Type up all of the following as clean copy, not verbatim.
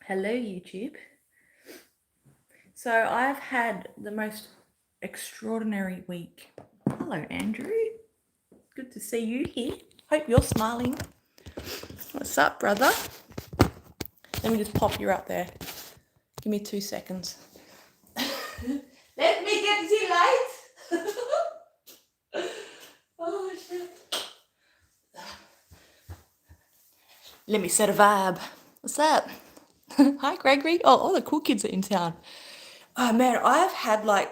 Hello, YouTube. So I've had the most extraordinary week. Hello, Andrew. Good to see you here. Hope you're smiling. What's up, brother? Let me just pop you up there. Give me 2 seconds. Let me get the light. Oh, shit. Let me set a vibe. What's up? Hi, Gregory. Oh, all the cool kids are in town. Oh, man, I've had like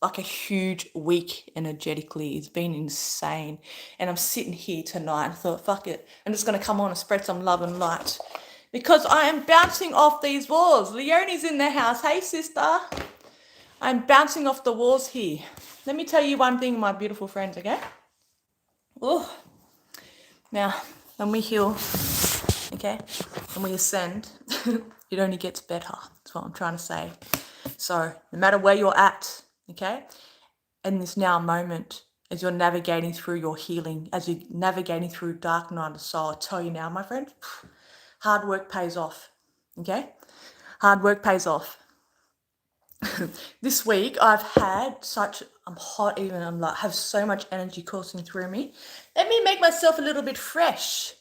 a huge week energetically. It's been insane. And I'm sitting here tonight. I thought, fuck it. I'm just going to come on and spread some love and light. Because I am bouncing off these walls. Leonie's in the house. Hey, sister. I'm bouncing off the walls here. Let me tell you one thing, my beautiful friends, okay? Oh. Now, when we heal, okay, when we ascend, it only gets better. That's what I'm trying to say. So, no matter where you're at, okay, in this now moment, as you're navigating through your healing, as you're navigating through dark night of the soul, I tell you now, my friend, hard work pays off, okay? Hard work pays off. This week, I've had such, I'm hot even, I'm like, have so much energy coursing through me. Let me make myself a little bit fresh.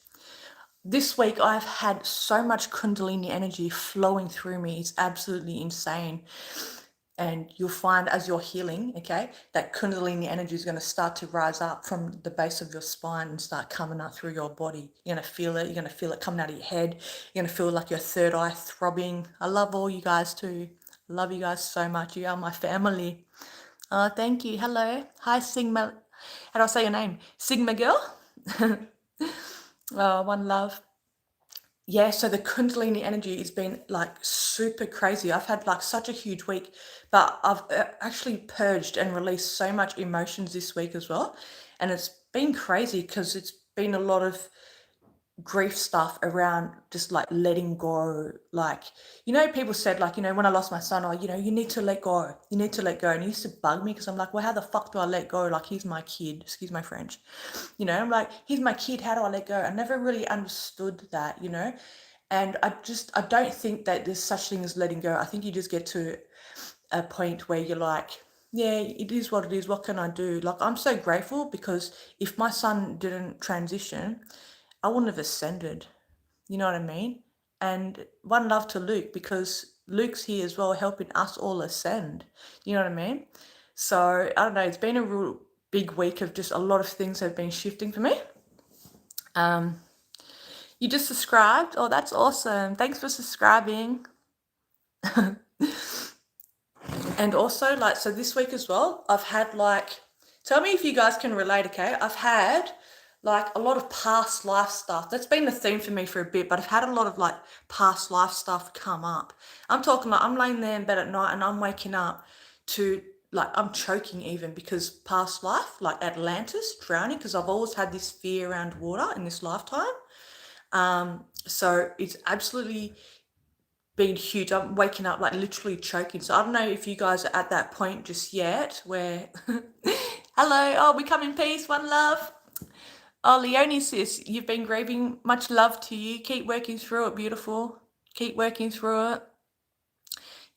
This week, I've had so much Kundalini energy flowing through me. It's absolutely insane. And you'll find as you're healing, okay, that Kundalini energy is going to start to rise up from the base of your spine and start coming up through your body. You're going to feel it. You're going to feel it coming out of your head. You're going to feel like your third eye throbbing. I love all you guys too. I love you guys so much. You are my family. Oh, thank you. Hello. Hi, Sigma. How do I say your name? Sigma girl? Oh, one love. Yeah, so the Kundalini energy has been like super crazy. I've had like such a huge week, but I've actually purged and released so much emotions this week as well. And it's been crazy because it's been a lot of grief stuff around just like letting go. Like, people said like, when I lost my son, you need to let go. You need to let go. And it used to bug me because I'm like, well, how the fuck do I let go? Like, he's my kid. Excuse my French. I'm like, he's my kid. How do I let go? I never really understood that, And I don't think that there's such thing as letting go. I think you just get to a point where you're like, yeah, it is what it is. What can I do? Like, I'm so grateful because if my son didn't transition, I wouldn't have ascended. You know what I mean? And one love to Luke because Luke's here as well, helping us all ascend. You know what I mean? So I don't know. It's been a real big week of just a lot of things have been shifting for me. You just subscribed? Oh, that's awesome. Thanks for subscribing. And also, like, so this week as well, I've had like, tell me if you guys can relate, okay? I've had like a lot of past life stuff. That's been the theme for me for a bit, but I've had a lot of like past life stuff come up. I'm talking like I'm laying there in bed at night and I'm waking up to like I'm choking even because past life, like Atlantis, drowning, because I've always had this fear around water in this lifetime. So it's absolutely been huge. I'm waking up like literally choking. So I don't know if you guys are at that point just yet where hello, oh, we come in peace, one love. Oh, Leonie sis, you've been grieving. Much love to you. Keep working through it, beautiful. Keep working through it.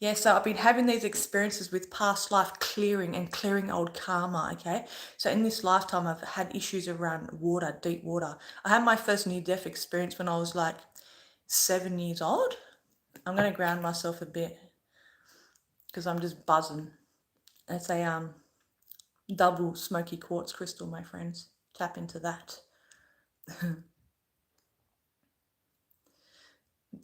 Yeah, so I've been having these experiences with past life clearing and clearing old karma, okay? So in this lifetime, I've had issues around water, deep water. I had my first near-death experience when I was like 7 years old. I'm going to ground myself a bit because I'm just buzzing. It's a double smoky quartz crystal, my friends. Tap into that.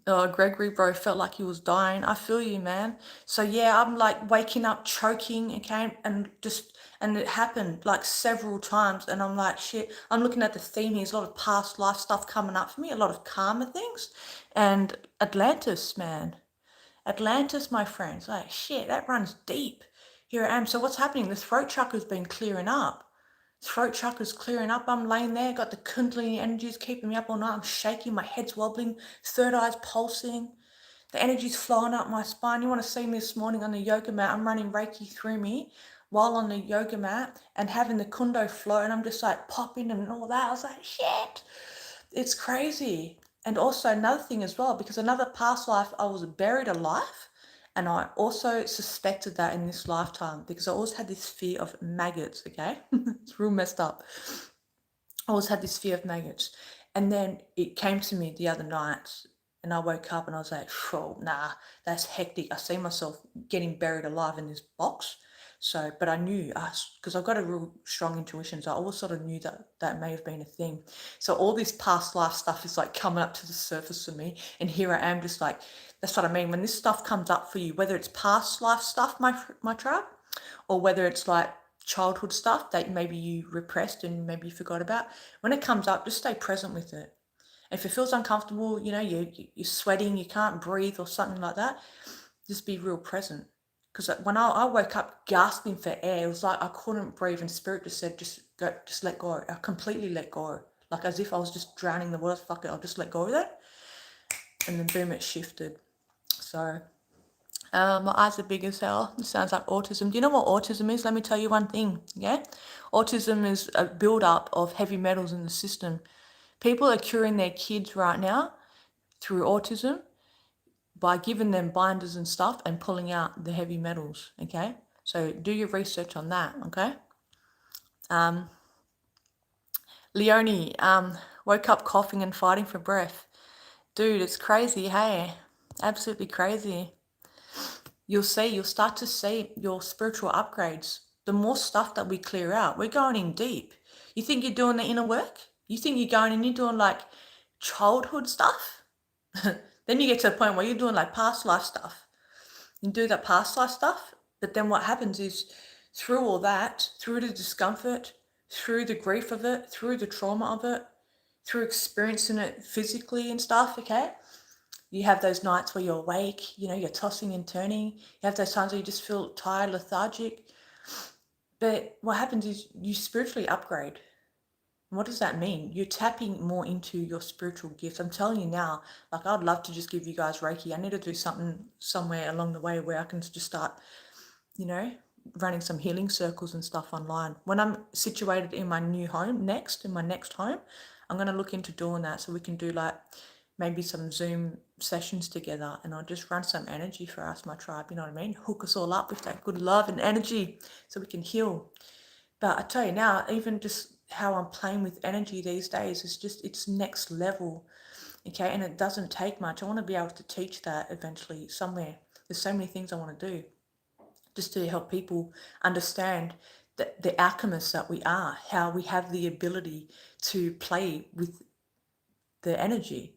Oh, Gregory, bro, felt like he was dying. I feel you, man. So yeah, I'm like waking up choking, okay, and it happened like several times, and I'm like, shit. I'm looking at the theme here. There's a lot of past life stuff coming up for me, a lot of karma things, and Atlantis, man. Atlantis, my friends, like shit, that runs deep. Here I am. So what's happening? The throat chakra's been clearing up. Throat chakra's clearing up. I'm laying there, got the Kundalini energies keeping me up all night. I'm shaking, my head's wobbling, third eye's pulsing. The energy's flowing up my spine. You want to see me this morning on the yoga mat? I'm running Reiki through me while on the yoga mat and having the Kundo flow, and I'm just like popping and all that. I was like, shit, it's crazy. And also another thing as well, because another past life I was buried alive, and I also suspected that in this lifetime because I always had this fear of maggots, okay? It's real messed up. I always had this fear of maggots. And then it came to me the other night, and I woke up and I was like, oh, nah, that's hectic. I see myself getting buried alive in this box. So, but I knew us because I've got a real strong intuition. So I always sort of knew that that may have been a thing. So all this past life stuff is like coming up to the surface for me. And here I am just like, that's what I mean. When this stuff comes up for you, whether it's past life stuff, my tribe, or whether it's like childhood stuff that maybe you repressed and maybe you forgot about, when it comes up, just stay present with it. If it feels uncomfortable, you know, you're sweating, you can't breathe or something like that, just be real present. Because when I woke up gasping for air, it was like I couldn't breathe, and spirit just said, just go, just let go. I completely let go, like as if I was just drowning in the water. Fuck it, I'll just let go of it. And then boom, it shifted. So my eyes are big as hell. It sounds like autism. Do you know what autism is? Let me tell you one thing, yeah? Autism is a build-up of heavy metals in the system. People are curing their kids right now through autism by giving them binders and stuff and pulling out the heavy metals, okay? So do your research on that, okay? Leonie, woke up coughing and fighting for breath. Dude, it's crazy, hey? Absolutely crazy. You'll start to see your spiritual upgrades. The more stuff that we clear out, we're going in deep. You think you're doing the inner work? You think you're going and you're doing like childhood stuff? Then you get to a point where you're doing like past life stuff. You do that past life stuff, but then what happens is through all that, through the discomfort, through the grief of it, through the trauma of it, through experiencing it physically and stuff, okay? You have those nights where you're awake, you know, you're tossing and turning. You have those times where you just feel tired, lethargic. But what happens is you spiritually upgrade. What does that mean? You're tapping more into your spiritual gifts. I'm telling you now, like I'd love to just give you guys Reiki. I need to do something somewhere along the way where I can just start, you know, running some healing circles and stuff online. When I'm situated in my new home in my next home, I'm going to look into doing that so we can do like maybe some Zoom sessions together, and I'll just run some energy for us, my tribe, you know what I mean? Hook us all up with that good love and energy so we can heal. But I tell you now, even just how I'm playing with energy these days is just, it's next level, okay? And it doesn't take much. I want to be able to teach that eventually somewhere. There's so many things I want to do just to help people understand that the alchemists that we are, how we have the ability to play with the energy.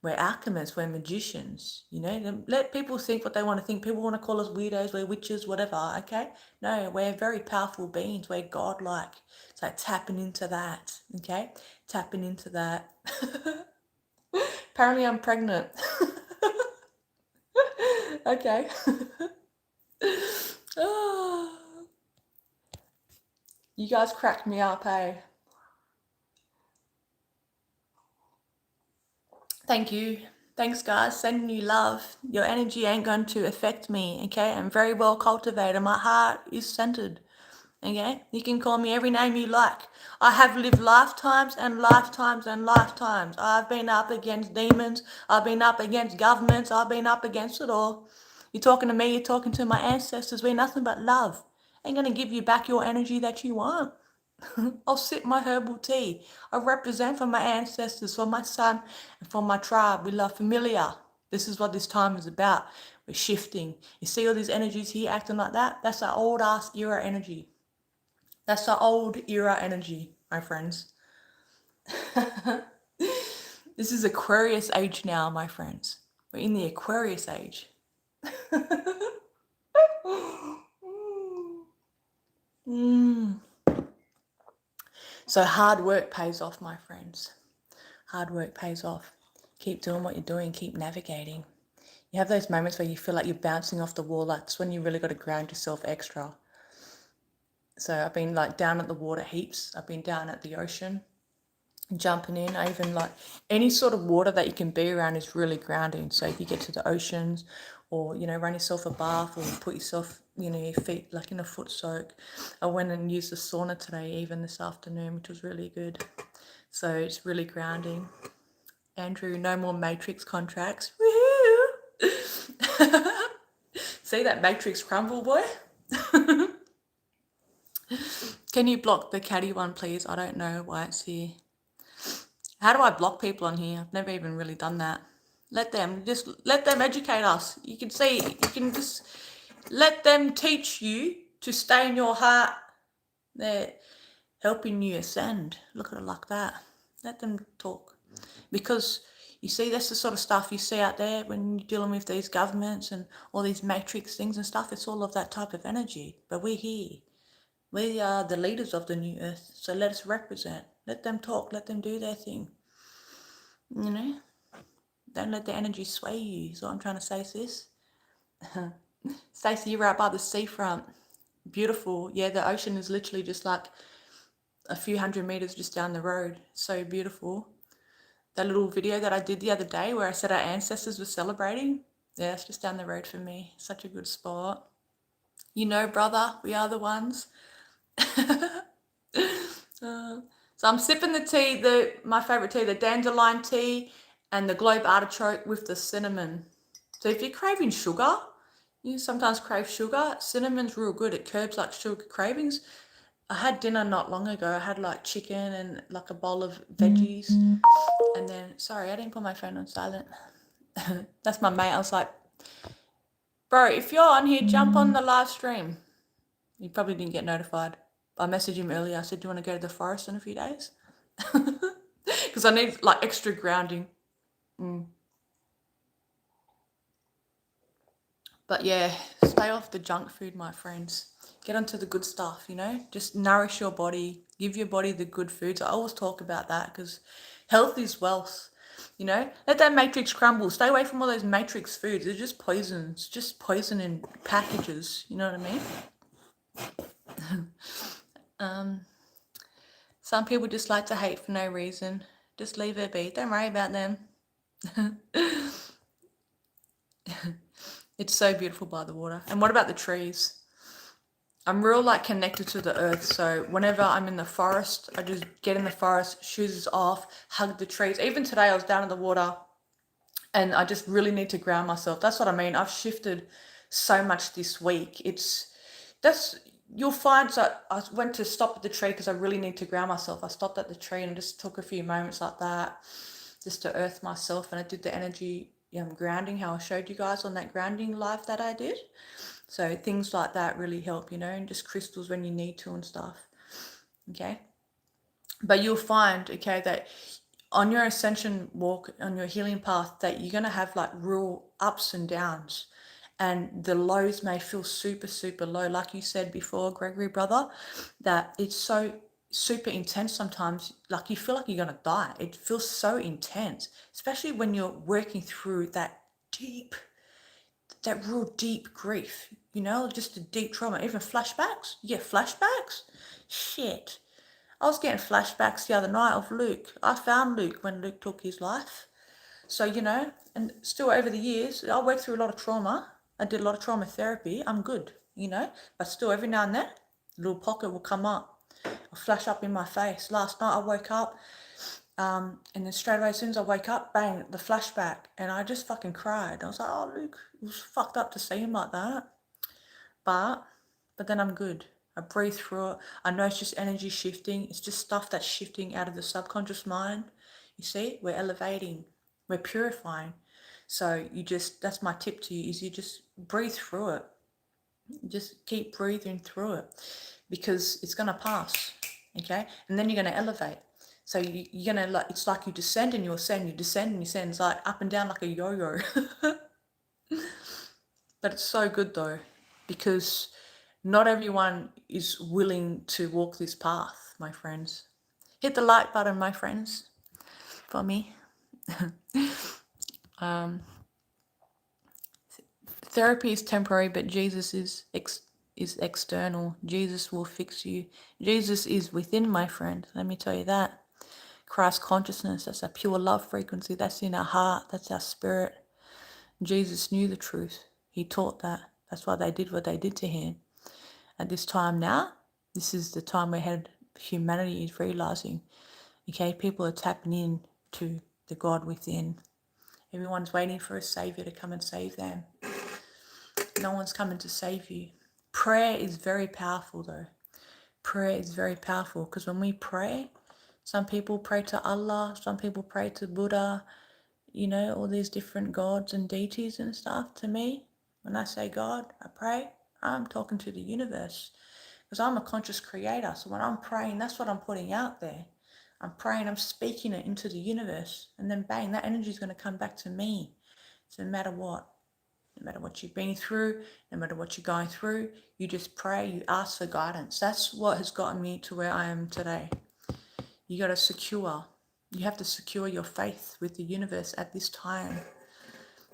We're alchemists, we're magicians, you know. Let people think what they want to think. People want to call us weirdos, we're witches, whatever, okay? No, we're very powerful beings, we're godlike. It's like tapping into that, okay? Tapping into that. Apparently I'm pregnant. Okay. Oh, you guys cracked me up, eh? Thank you. Thanks, guys. Sending you love. Your energy ain't going to affect me, okay? I'm very well cultivated. My heart is centered, okay? You can call me every name you like. I have lived lifetimes and lifetimes and lifetimes. I've been up against demons. I've been up against governments. I've been up against it all. You're talking to me. You're talking to my ancestors. We're nothing but love. Ain't going to give you back your energy that you want. I'll sip my herbal tea. I represent for my ancestors, for my son, and for my tribe. We love familiar. This is what this time is about. We're shifting. You see all these energies here acting like that? That's our old ass era energy. That's our old era energy, my friends. This is Aquarius age now, my friends. We're in the Aquarius age. Mm. So hard work pays off, my friends. Hard work pays off. Keep doing what you're doing, keep navigating. You have those moments where you feel like you're bouncing off the wall. That's when you really got to ground yourself extra. So I've been like down at the water heaps. I've been down at the ocean, jumping in. I even like any sort of water that you can be around is really grounding. So if you get to the oceans, or you know, run yourself a bath, or put yourself, you know, your feet like in a foot soak. I went and used the sauna today, even this afternoon, which was really good. So it's really grounding. Andrew, no more Matrix contracts. Woohoo! See that Matrix crumble, boy? Can you block the caddy one, please? I don't know why it's here. How do I block people on here? I've never even really done that. Let them educate us. You can see, you can just let them teach you to stay in your heart. They're helping you ascend. Look at it like that. Let them talk. Because you see, that's the sort of stuff you see out there when you're dealing with these governments and all these matrix things and stuff. It's all of that type of energy. But we're here. We are the leaders of the new earth. So let us represent. Let them talk. Let them do their thing. You know? Don't let the energy sway you. Is what I'm trying to say, sis. Stacey, you're right by the seafront. Beautiful. Yeah, the ocean is literally just like a few hundred meters just down the road. So beautiful. That little video that I did the other day where I said our ancestors were celebrating. Yeah, it's just down the road for me. Such a good spot. You know, brother, we are the ones. So I'm sipping the tea, my favourite tea, the dandelion tea and the globe artichoke with the cinnamon. So if you're craving sugar, you sometimes crave sugar, cinnamon's real good. It curbs like sugar cravings. I had dinner not long ago. I had like chicken and like a bowl of veggies. And then, sorry, I didn't put my phone on silent. That's my mate. I was like, bro, if you're on here, jump on the live stream. He probably didn't get notified. I messaged him earlier. I said, do you want to go to the forest in a few days? Because I need like extra grounding. But yeah, stay off the junk food, my friends. Get onto the good stuff, you know? Just nourish your body. Give your body the good foods. I always talk about that because health is wealth. You know, let that matrix crumble. Stay away from all those matrix foods. They're just poisons. Just poison in packages. You know what I mean? Some people just like to hate for no reason. Just leave it be. Don't worry about them. It's so beautiful by the water. And what about the trees? I'm real like connected to the earth. So whenever I'm in the forest, I just get in the forest, shoes off, hug the trees. Even today I was down in the water and I just really need to ground myself. That's what I mean. I've shifted so much this week. You'll find, so I went to stop at the tree because I really need to ground myself. I stopped at the tree and just took a few moments like that just to earth myself. And I did the energy grounding, how I showed you guys on that grounding live that I did. So things like that really help, you know, and just crystals when you need to and stuff. Okay. But you'll find, okay, that on your ascension walk, on your healing path, that you're going to have like real ups and downs. And the lows may feel super, super low. Like you said before, Gregory, brother, that it's so super intense sometimes. Like you feel like you're going to die. It feels so intense, especially when you're working through that real deep grief, you know, just a deep trauma. Even flashbacks. You get flashbacks? Shit. I was getting flashbacks the other night of Luke. I found Luke when Luke took his life. So, you know, and still over the years, I worked through a lot of trauma. I did a lot of trauma therapy. I'm good, you know, but still every now and then, a little pocket will come up. It'll flash up in my face. Last night I woke up, and then straight away as soon as I wake up, bang, the flashback. And I just fucking cried. I was like, oh, Luke, it was fucked up to see him like that. But then I'm good. I breathe through it. I know it's just energy shifting. It's just stuff that's shifting out of the subconscious mind. You see, we're elevating, we're purifying. So that's my tip to you, is you just breathe through it. Just keep breathing through it because it's going to pass, okay? And then you're going to elevate. So you're going to, like, it's like you descend and you ascend, you descend and you ascend. It's like up and down like a yo-yo. But it's so good though, because not everyone is willing to walk this path, my friends. Hit the like button, my friends, for me. Therapy is temporary, but Jesus is external. Jesus will fix you. Jesus is within, my friend. Let me tell you that. Christ consciousness, that's a pure love frequency. That's in our heart. That's our spirit. Jesus knew the truth. He taught that. That's why they did what they did to him. At this time now, this is the time where humanity is realizing, okay, people are tapping in to the God within. Everyone's waiting for a savior to come and save them. No one's coming to save you. Prayer is very powerful though. Prayer is very powerful because when we pray, some people pray to Allah, some people pray to Buddha, you know, all these different gods and deities and stuff. To me, when I say God, I pray, I'm talking to the universe because I'm a conscious creator. So when I'm praying, that's what I'm putting out there. I'm praying, I'm speaking it into the universe, and then bang, that energy is going to come back to me. So no matter what you've been through, no matter what you're going through, you just pray, you ask for guidance. That's what has gotten me to where I am today. You have to secure your faith with the universe at this time,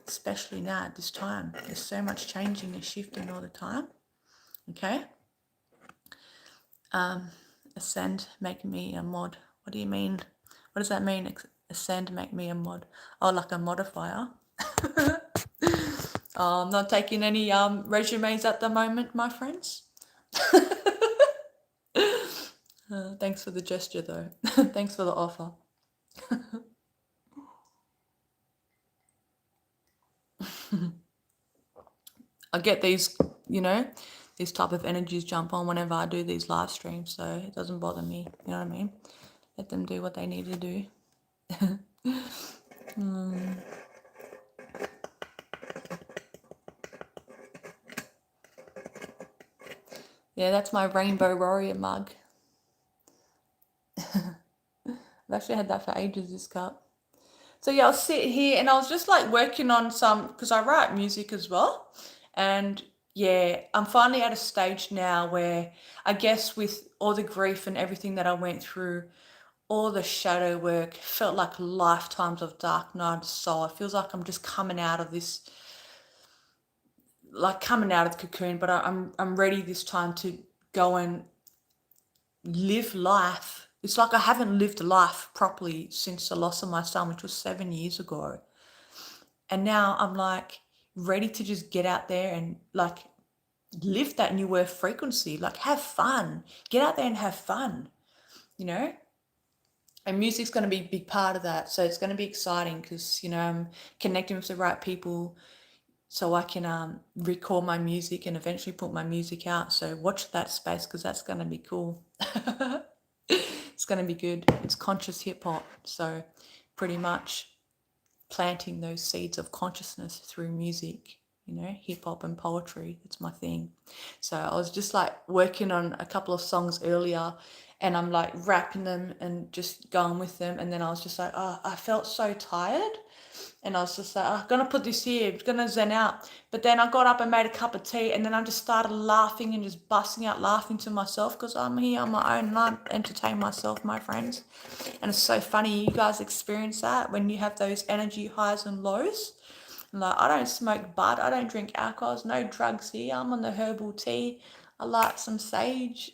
especially now at this time. There's so much changing and shifting all the time. Okay? Ascend, make me a mod. What do you mean? What does that mean? Ascend, make me a mod. Oh, like a modifier. I'm not taking any resumes at the moment, my friends. Thanks for the gesture, though. Thanks for the offer. I get these, these type of energies jump on whenever I do these live streams, so it doesn't bother me. You know what I mean? Let them do what they need to do. Yeah, that's my Rainbow Warrior mug. I've actually had that for ages, this cup. So yeah, I'll sit here and I was just like working on some, because I write music as well. And yeah, I'm finally at a stage now where I guess with all the grief and everything that I went through, all the shadow work felt like lifetimes of dark night of soul. It feels like I'm just coming out of this, like coming out of the cocoon, but I'm ready this time to go and live life. It's like I haven't lived life properly since the loss of my son, which was 7 years ago. And now I'm like ready to just get out there and like live that new earth frequency, like have fun, get out there and have fun, you know? And music's going to be a big part of that. So it's going to be exciting because, I'm connecting with the right people so I can record my music and eventually put my music out. So watch that space because that's going to be cool. It's going to be good. It's conscious hip hop. So pretty much planting those seeds of consciousness through music, hip hop and poetry. It's my thing. So I was just like working on a couple of songs earlier and I'm like rapping them and just going with them. And then I was just like, I felt so tired. And I was just like, I'm going to put this here, I'm going to zen out. But then I got up and made a cup of tea and then I just started laughing and just busting out laughing to myself because I'm here on my own and I entertain myself, my friends. And it's so funny, you guys experience that when you have those energy highs and lows. Like, I don't smoke bud, I don't drink alcohols, no drugs here. I'm on the herbal tea. I like some sage.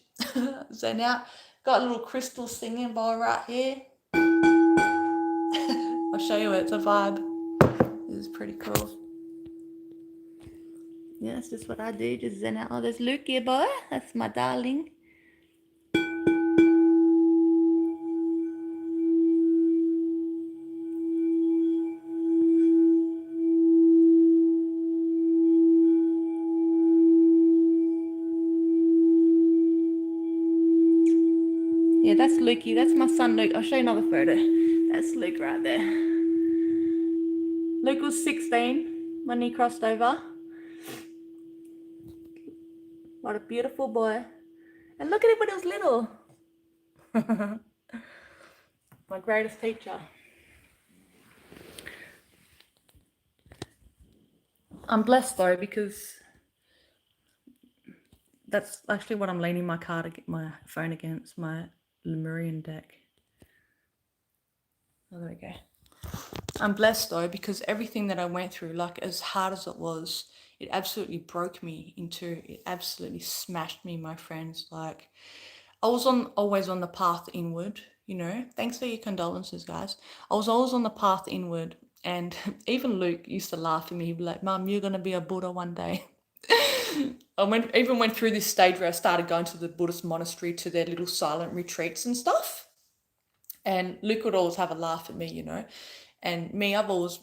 Zen out. Got a little crystal singing bowl right here. I'll show you it, it's a vibe. This is pretty cool. Yeah, that's just what I do, just zen out. Oh, there's Luke here, boy. That's my darling. Yeah, that's Lukey. That's my son Luke. I'll show you another photo. That's Luke right there. Luke was 16 when he crossed over. What a beautiful boy. And look at him when he was little. My greatest teacher. I'm blessed though because that's actually what I'm leaning my phone against, my Lemurian deck. Oh, there we go. I'm blessed though because everything that I went through, like as hard as it was, it absolutely broke me it absolutely smashed me, my friends. Like I was always on the path inward, Thanks for your condolences, guys. I was always on the path inward. And even Luke used to laugh at me. He'd be like, Mum, you're going to be a Buddha one day. I even went through this stage where I started going to the Buddhist monastery to their little silent retreats and stuff. And Luke would always have a laugh at me, And me, I've always,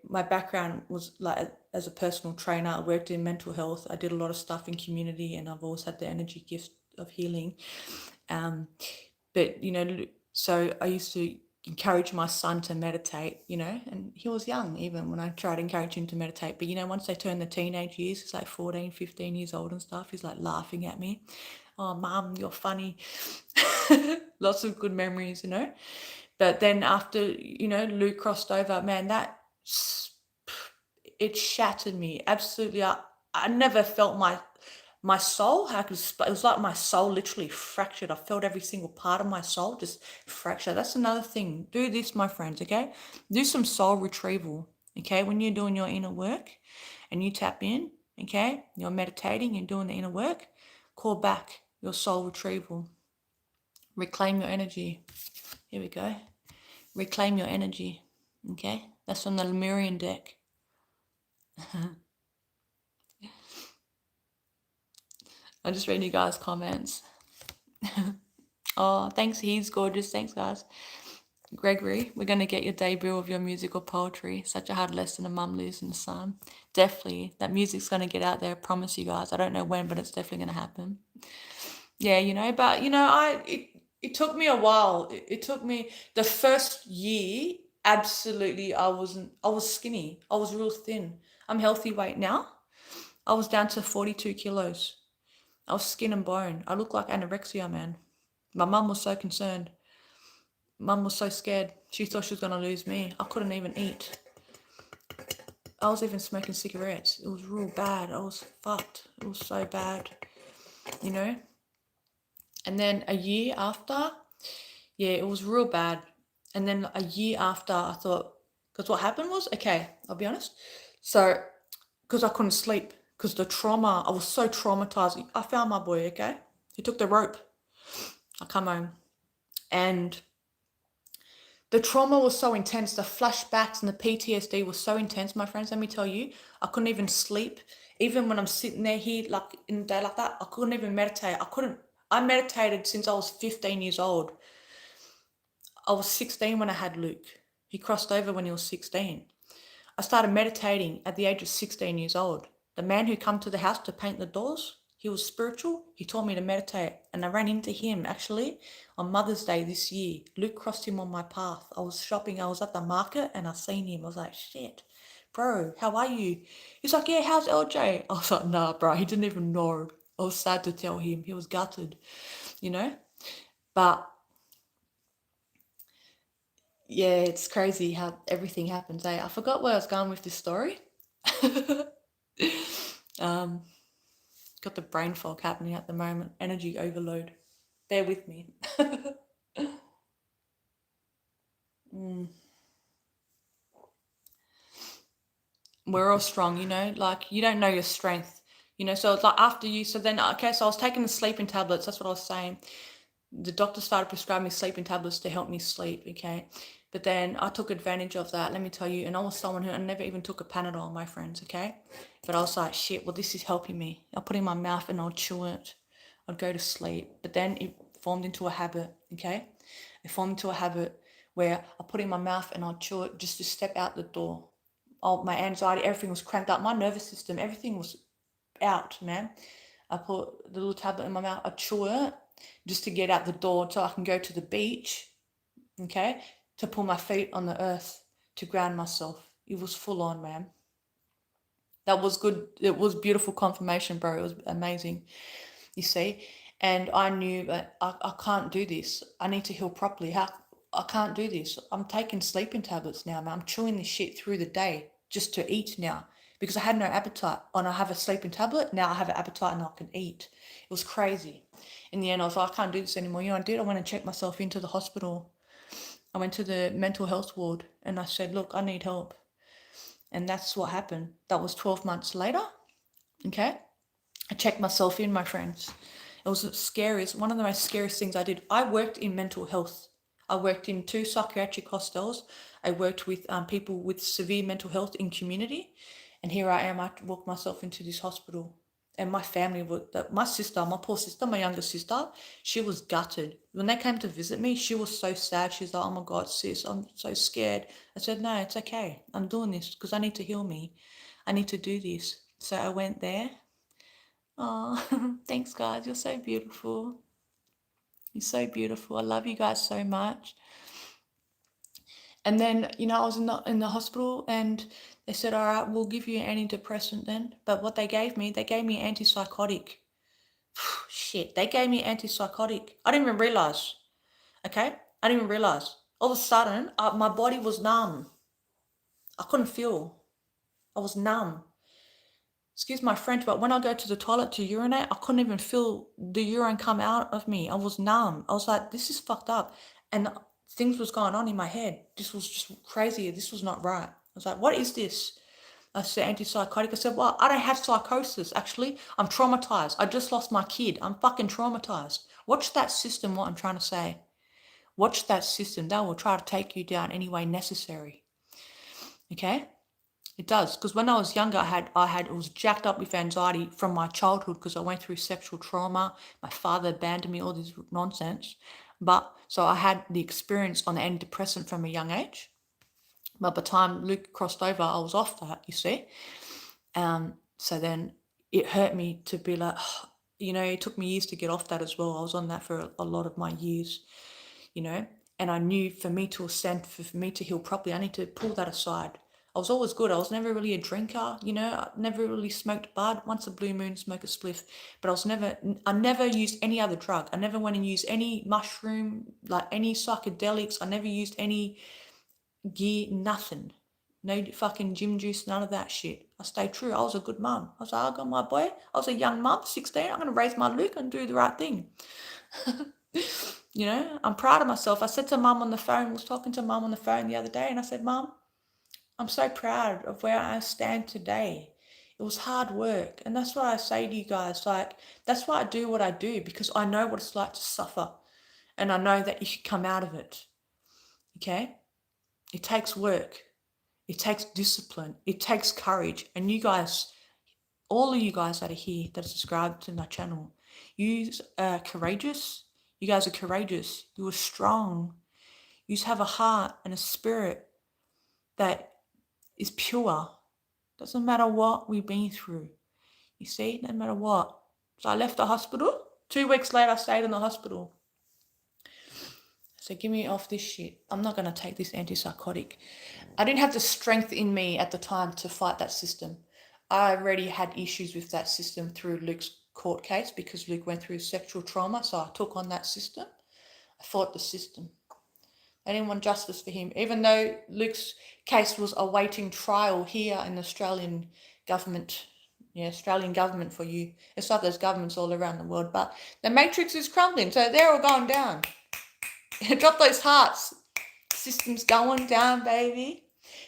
my background was like as a personal trainer. I worked in mental health. I did a lot of stuff in community, and I've always had the energy gift of healing. Um, but so I used to encourage my son to meditate, and he was young even when I tried to encourage him to meditate. But once they turn the teenage years, he's like 14, 15 years old and stuff, he's like laughing at me. Oh, mom, you're funny. Lots of good memories, But then after, Luke crossed over, man, it shattered me. Absolutely. I never felt my soul, it was like my soul literally fractured. I felt every single part of my soul just fracture. That's another thing. Do this, my friends, okay? Do some soul retrieval, okay? When you're doing your inner work and you tap in, okay? You're meditating and doing the inner work, call back your soul retrieval. Reclaim your energy. Here we go. Reclaim your energy, okay? That's on the Lemurian deck. I'm just reading you guys' comments. Oh, thanks. He's gorgeous. Thanks, guys. Gregory, we're going to get your debut of your musical poetry. Such a hard lesson a mum losing the son. Definitely. That music's going to get out there. I promise you guys. I don't know when, but it's definitely going to happen. Yeah, but, it took me a while. It took me the first year. Absolutely. I was skinny. I was real thin. I'm healthy weight now. I was down to 42 kilos. I was skin and bone. I look like anorexia, man. My mum was so concerned. Mum was so scared. She thought she was going to lose me. I couldn't even eat. I was even smoking cigarettes. It was real bad. I was fucked. It was so bad, And then a year after, yeah, it was real bad. And then a year after, I thought, because what happened was, okay, I'll be honest. So, because I couldn't sleep, because the trauma, I was so traumatized. I found my boy, okay? He took the rope. I come home. And the trauma was so intense, the flashbacks and the PTSD was so intense, my friends. Let me tell you, I couldn't even sleep. Even when I'm sitting there here, like in the day like that, I couldn't even meditate. I meditated since I was 15 years old. I was 16 when I had Luke. He crossed over when he was 16. I started meditating at the age of 16 years old. The man who come to the house to paint the doors, he was spiritual. He taught me to meditate. And I ran into him actually on Mother's Day this year. Luke crossed him on my path. I was shopping. I was at the market and I seen him. I was like, shit, bro, how are you? He's like, yeah, how's LJ? I was like, nah, bro. He didn't even know. I was sad to tell him. He was gutted, But yeah, it's crazy how everything happens. I forgot where I was going with this story. Got the brain fog happening at the moment. Energy overload. Bear with me. We're all strong, like you don't know your strength, so it's like after you, so then, okay, so I was taking the sleeping tablets, that's what I was saying. The doctor started prescribing me sleeping tablets to help me sleep, okay? But then I took advantage of that, let me tell you, and I was someone who I never even took a Panadol, my friends, okay? But I was like, shit, well, this is helping me. I'll put it in my mouth and I'll chew it. I'd go to sleep. But then it formed into a habit, okay? It formed into a habit where I put it in my mouth and I'd chew it just to step out the door. Oh, my anxiety, everything was cranked up. My nervous system, everything was out, man. I put the little tablet in my mouth, I chew it just to get out the door so I can go to the beach, okay, to pull my feet on the earth, to ground myself. It was full on, man. That was good. It was beautiful confirmation, bro. It was amazing, you see. And I knew that I can't do this. I need to heal properly. I can't do this. I'm taking sleeping tablets now, man. I'm chewing this shit through the day just to eat now because I had no appetite. And I have a sleeping tablet. Now I have an appetite and I can eat. It was crazy. In the end, I was like, I can't do this anymore. You know what I did? I went and checked myself into the hospital. I went to the mental health ward and I said, look, I need help. And that's what happened. That was 12 months later. Okay. I checked myself in, my friends. It was the scariest, one of the most scariest things I did. I worked in mental health. I worked in 2 psychiatric hostels. I worked with people with severe mental health in community. And here I am, I walked myself into this hospital. and my family, my sister, my poor sister, my younger sister, she was gutted. When they came to visit me, she was so sad. She's like, oh my God, sis, I'm so scared. I said, no, it's okay. I'm doing this because I need to heal me. I need to do this. So I went there. Oh, thanks, guys. You're so beautiful. You're so beautiful. I love you guys so much. And then, I was in the hospital and they said, all right, we'll give you an antidepressant then. But what they gave me antipsychotic. Shit, they gave me antipsychotic. I didn't even realize. Okay? I didn't even realize. All of a sudden, my body was numb. I couldn't feel. I was numb. Excuse my French, but when I go to the toilet to urinate, I couldn't even feel the urine come out of me. I was numb. I was like, this is fucked up. And things was going on in my head. This was just crazy. This was not right. I was like, what is this? I said, antipsychotic. I said, well, I don't have psychosis, actually. I'm traumatized. I just lost my kid. I'm fucking traumatized. Watch that system, what I'm trying to say. Watch that system. That will try to take you down any way necessary. Okay? It does. Because when I was younger, it was jacked up with anxiety from my childhood because I went through sexual trauma. My father abandoned me, all this nonsense. So I had the experience on the antidepressant from a young age. But by the time Luke crossed over, I was off that, you see. So then it hurt me to be like, it took me years to get off that as well. I was on that for a lot of my years, and I knew for me to ascend, for me to heal properly, I need to pull that aside. I was always good. I was never really a drinker, I never really smoked bud. Once a blue moon, smoke a spliff. But I never used any other drug. I never went and used any mushroom, like any psychedelics. I never used any gear, nothing. No fucking gym juice, none of that shit. I stayed true. I was a good mum. I was like, I got my boy. I was a young mum, 16. I'm going to raise my Luke and do the right thing. I'm proud of myself. I said to mum on the phone, was talking to mum on the phone the other day, and I said, Mum, I'm so proud of where I stand today. It was hard work. And that's what I say to you guys. Like, that's why I do what I do, because I know what it's like to suffer. And I know that you can come out of it. Okay? It takes work. It takes discipline. It takes courage. And you guys, all of you guys that are here, that are subscribed to my channel, you are courageous. You guys are courageous. You are strong. You have a heart and a spirit that is pure. Doesn't matter what we've been through. You see, no matter what. So I left the hospital. 2 weeks later, I stayed in the hospital. So get me off this shit. I'm not going to take this antipsychotic. I didn't have the strength in me at the time to fight that system. I already had issues with that system through Luke's court case because Luke went through sexual trauma. So I took on that system. I fought the system. I didn't want justice for him, even though Luke's case was awaiting trial here in the Australian government. Yeah, Australian government for you. It's like there's governments all around the world, but the matrix is crumbling, so they're all going down. Drop those hearts. System's going down, baby.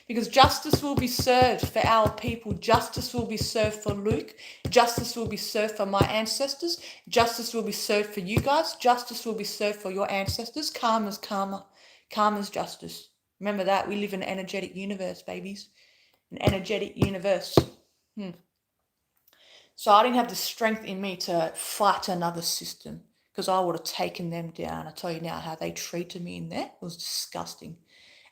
Because justice will be served for our people. Justice will be served for Luke. Justice will be served for my ancestors. Justice will be served for you guys. Justice will be served for your ancestors. Karma's karma. Karma's justice. Remember that. We live in an energetic universe, babies. An energetic universe. So I didn't have the strength in me to fight another system, because I would have taken them down. I tell you now how they treated me in there. It was disgusting.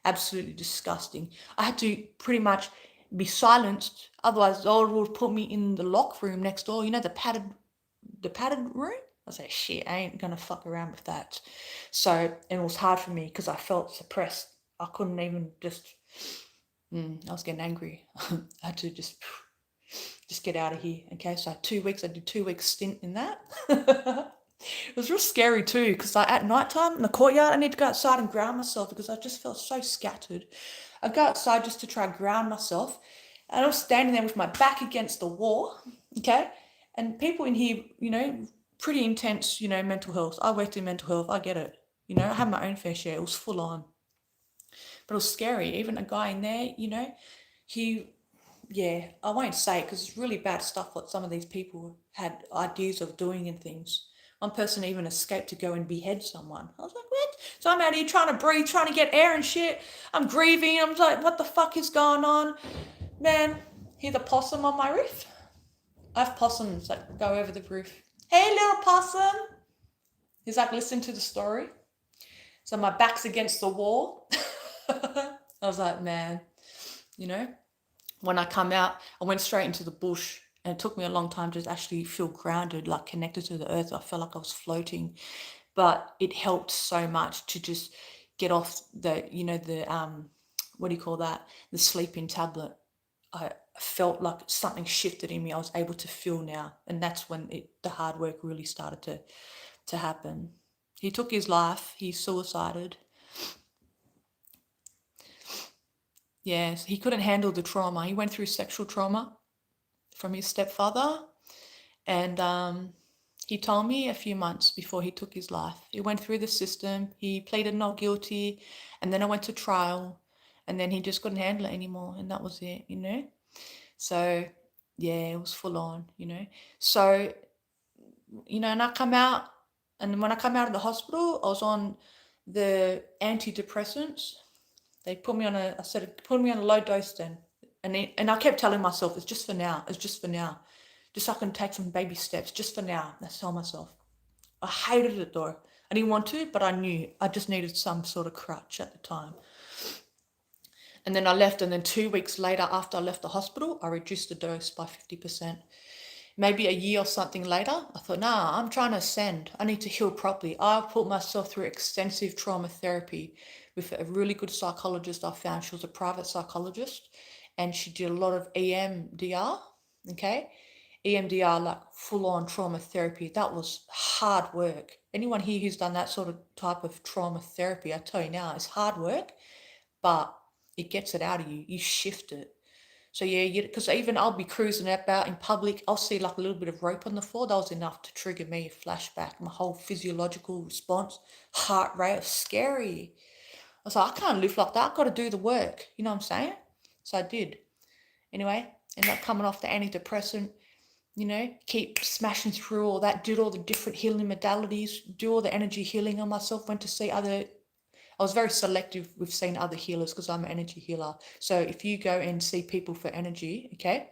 Absolutely disgusting. I had to pretty much be silenced. Otherwise, they would put me in the lock room next door. You know, the padded room? I say, shit, I ain't going to fuck around with that. So, and it was hard for me because I felt suppressed. I couldn't even just, I was getting angry. I had to just get out of here. Okay, so I did 2 weeks stint in that. It was real scary too, because at night time in the courtyard, I need to go outside and ground myself because I just felt so scattered. I'd go outside just to try and ground myself. And I was standing there with my back against the wall, okay? And people in here, pretty intense, mental health. I worked in mental health. I get it. I had my own fair share. It was full on. But it was scary. Even a guy in there, I won't say it because it's really bad stuff what some of these people had ideas of doing and things. One person even escaped to go and behead someone. I was like, what? So I'm out here trying to breathe, trying to get air and shit. I'm grieving. I'm like, what the fuck is going on? Man, hear the possum on my roof? I have possums that go over the roof. Hey, little possum. He's like listening to the story. So my back's against the wall. I was like, man, you know, when I come out, I went straight into the bush and it took me a long time to actually feel grounded, like connected to the earth. I felt like I was floating, but it helped so much to just get off the, what do you call that? The sleeping tablet. I felt like something shifted in me. I was able to feel now. And that's when the hard work really started to happen. He took his life. He suicided. Yes, he couldn't handle the trauma. He went through sexual trauma from his stepfather, and he told me a few months before he took his life. He went through the system. He pleaded not guilty, and then I went to trial, and then he just couldn't handle it anymore, and that was it. So yeah, it was full on. So and I come out, and when I come out of the hospital, I was on the antidepressants. They put me on I said, put me on a low dose then. And I kept telling myself, it's just for now. It's just for now. Just so I can take some baby steps, just for now. I tell myself. I hated it though. I didn't want to, but I knew I just needed some sort of crutch at the time. And then I left, and then 2 weeks later, after I left the hospital, I reduced the dose by 50%. Maybe a year or something later, I thought, nah, I'm trying to ascend. I need to heal properly. I put myself through extensive trauma therapy with a really good psychologist I found. She was a private psychologist, and she did a lot of EMDR, okay? EMDR, like full-on trauma therapy. That was hard work. Anyone here who's done that sort of type of trauma therapy, I tell you now, it's hard work, but it gets it out of you. You shift it. So yeah, because even I'll be cruising about in public, I'll see like a little bit of rope on the floor. That was enough to trigger me a flashback. My whole physiological response, heart rate was scary. I was like, I can't live like that. I've got to do the work. You know what I'm saying? So I did. Anyway, ended up coming off the antidepressant, keep smashing through all that, did all the different healing modalities, do all the energy healing on myself, went to see I was very selective with seeing other healers because I'm an energy healer. So if you go and see people for energy, okay,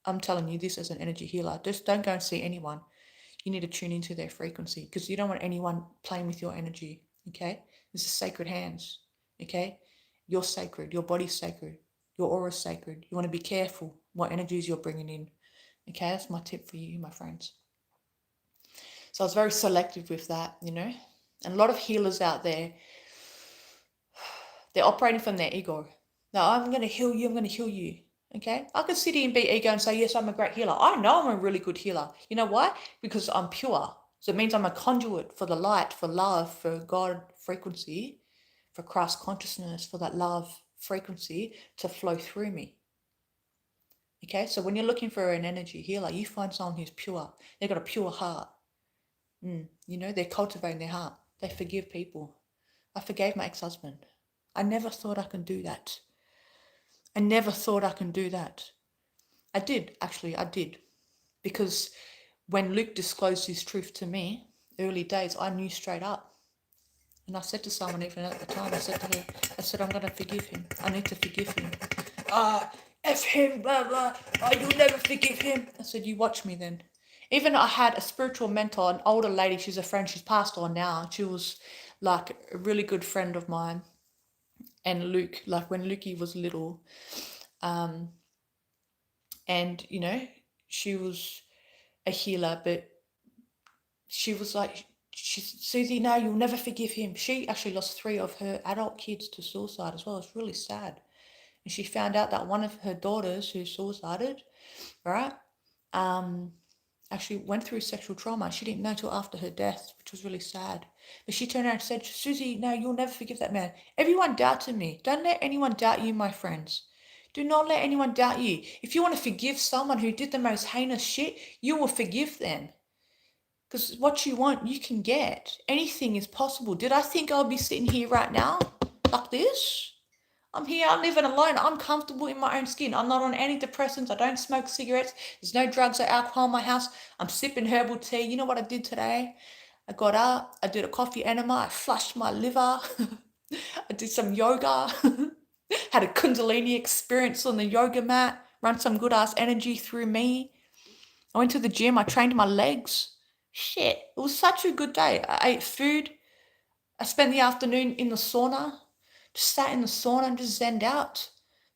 I'm telling you this as an energy healer, just don't go and see anyone. You need to tune into their frequency because you don't want anyone playing with your energy, okay? This is sacred hands, okay? You're sacred, your body's sacred, your aura's sacred. You want to be careful what energies you're bringing in, okay? That's my tip for you, my friends. So I was very selective with that, And a lot of healers out there, they're operating from their ego. No, I'm going to heal you. I'm going to heal you. Okay. I could sit here and be ego and say, yes, I'm a great healer. I know I'm a really good healer. You know why? Because I'm pure. So it means I'm a conduit for the light, for love, for God frequency, for Christ consciousness, for that love frequency to flow through me. Okay. So when you're looking for an energy healer, you find someone who's pure. They've got a pure heart. They're cultivating their heart. They forgive people. I forgave my ex-husband. I never thought I could do that. I never thought I could do that. I did, actually, I did. Because when Luke disclosed his truth to me, early days, I knew straight up. And I said to someone even at the time, I said to her, I'm going to forgive him. I need to forgive him. F him, blah, blah. You'll never forgive him. I said, you watch me then. Even I had a spiritual mentor, an older lady, she's a friend, she's passed on now. She was like a really good friend of mine. And Luke, like when Lukey was little, and she was a healer, but she was like, Susie, no, you'll never forgive him. She actually lost 3 of her adult kids to suicide as well. It's really sad. And she found out that one of her daughters who suicided, right, actually went through sexual trauma. She didn't know till after her death, which was really sad. But she turned around and said, Susie, no, you'll never forgive that man. Everyone doubted me. Don't let anyone doubt you, my friends. Do not let anyone doubt you. If you want to forgive someone who did the most heinous shit, you will forgive them. Because what you want, you can get. Anything is possible. Did I think I'll be sitting here right now like this? I'm here, I'm living alone. I'm comfortable in my own skin. I'm not on antidepressants. I don't smoke cigarettes. There's no drugs or alcohol in my house. I'm sipping herbal tea. You know what I did today? I got up, I did a coffee enema, I flushed my liver. I did some yoga. Had a Kundalini experience on the yoga mat. Run some good ass energy through me. I went to the gym. I trained my legs. Shit, it was such a good day. I ate food. I spent the afternoon in the sauna. Just sat in the sauna and just zenned out.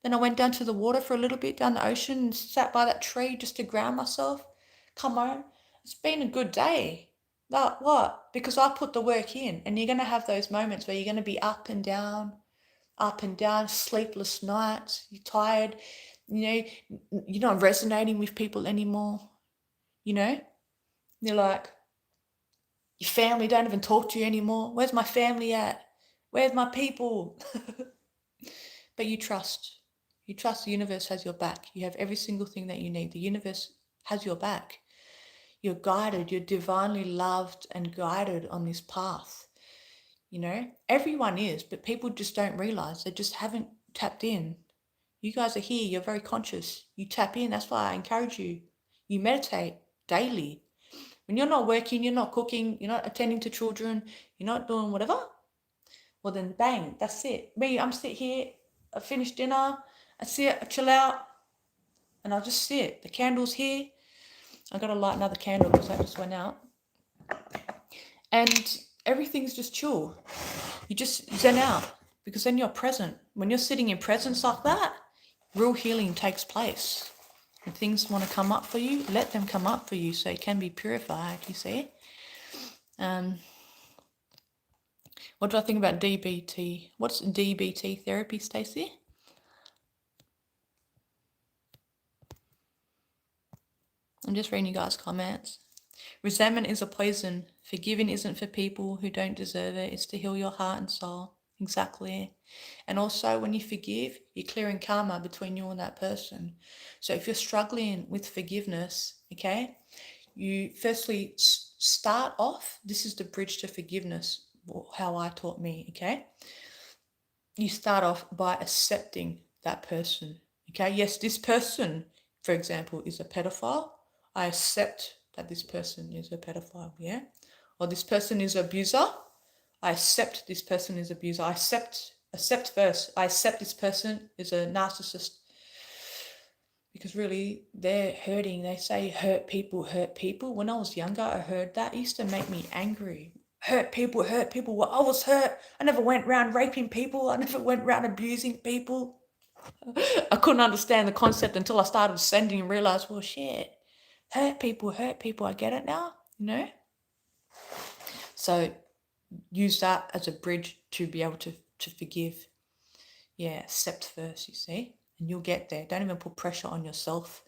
Then I went down to the water for a little bit, down the ocean, and sat by that tree just to ground myself. Come home. It's been a good day. That what? Because I put the work in, and you're gonna have those moments where you're gonna be up and down, sleepless nights. You're tired. You're not resonating with people anymore. You're like, your family don't even talk to you anymore. Where's my family at? Where's my people? But you trust. You trust the universe has your back. You have every single thing that you need. The universe has your back. You're guided. You're divinely loved and guided on this path. Everyone is, but people just don't realize. They just haven't tapped in. You guys are here. You're very conscious. You tap in. That's why I encourage you. You meditate daily. When you're not working, you're not cooking, you're not attending to children, you're not doing whatever, well then bang, that's it. Me, I'm sit here, I finish dinner, I sit, I chill out, and I'll just sit. The candle's here. I gotta light another candle because that just went out. And everything's just chill. You just zen out because then you're present. When you're sitting in presence like that, real healing takes place. If things want to come up for you, let them come up for you so it can be purified, you see. What do I think about DBT? What's DBT therapy, Stacey? I'm just reading you guys' comments. Resentment is a poison. Forgiving isn't for people who don't deserve it. It's to heal your heart and soul. Exactly. And also when you forgive, you're clearing karma between you and that person. So if you're struggling with forgiveness, okay, you firstly start off, this is the bridge to forgiveness, how I taught me, okay? You start off by accepting that person, okay? Yes, this person, for example, is a pedophile. I accept that this person is a pedophile, yeah? Or this person is an abuser. I accept this person is an abuser. I accept first. I accept this person is a narcissist. Because really, they're hurting. They say hurt people, hurt people. When I was younger, I heard that. It used to make me angry. Hurt people, hurt people. Well, I was hurt. I never went around raping people. I never went around abusing people. I couldn't understand the concept until I started sending and realized, well, shit, hurt people, hurt people. I get it now, So use that as a bridge to be able to forgive. Yeah, accept first, you see, and you'll get there. Don't even put pressure on yourself.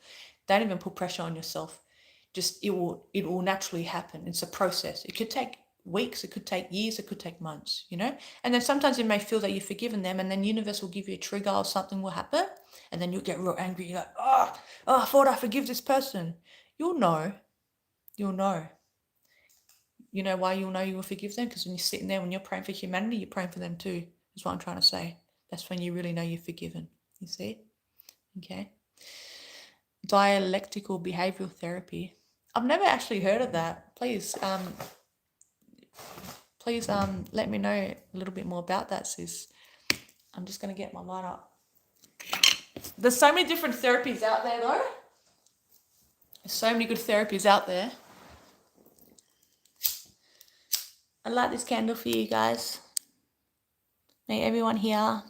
Don't even put pressure on yourself. Just it will naturally happen. It's a process. It could take weeks, it could take years, it could take months, And then sometimes you may feel that you've forgiven them, and then universe will give you a trigger or something will happen, and then you'll get real angry. You're like, oh, I thought I forgive this person. You'll know. You know why you'll know you will forgive them? Because when you're sitting there, when you're praying for humanity, you're praying for them too, is what I'm trying to say. That's when you really know you're forgiven, you see? Okay. Dialectical behavioral therapy. I've never actually heard of that. Please let me know a little bit more about that, sis. I'm just going to get my light up. There's so many different therapies out there, though. There's so many good therapies out there. I light this candle for you guys. May everyone here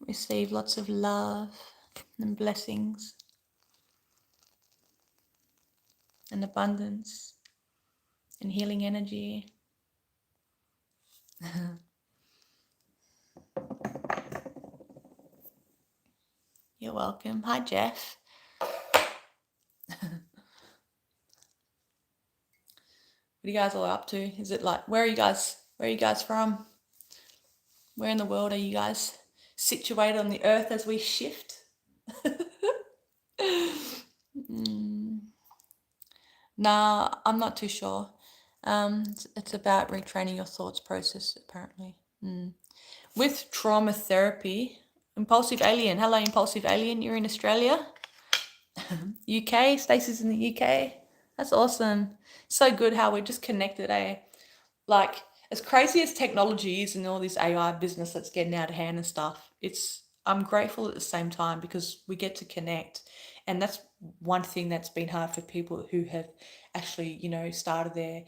receive lots of love and blessings and abundance and healing energy. You're welcome. Hi, Jeff. What are you guys all up to? Is it like, where are you guys from? Where in the world are you guys situated on the earth as we shift? Nah, I'm not too sure. It's about retraining your thoughts process, apparently. With trauma therapy, Impulsive Alien. Hello, Impulsive Alien. You're in Australia? UK? Stacey's in the UK? That's awesome. So good how we're just connected, eh? Like, as crazy as technology is and all this AI business that's getting out of hand and stuff, I'm grateful at the same time because we get to connect. And that's one thing that's been hard for people who have actually, started their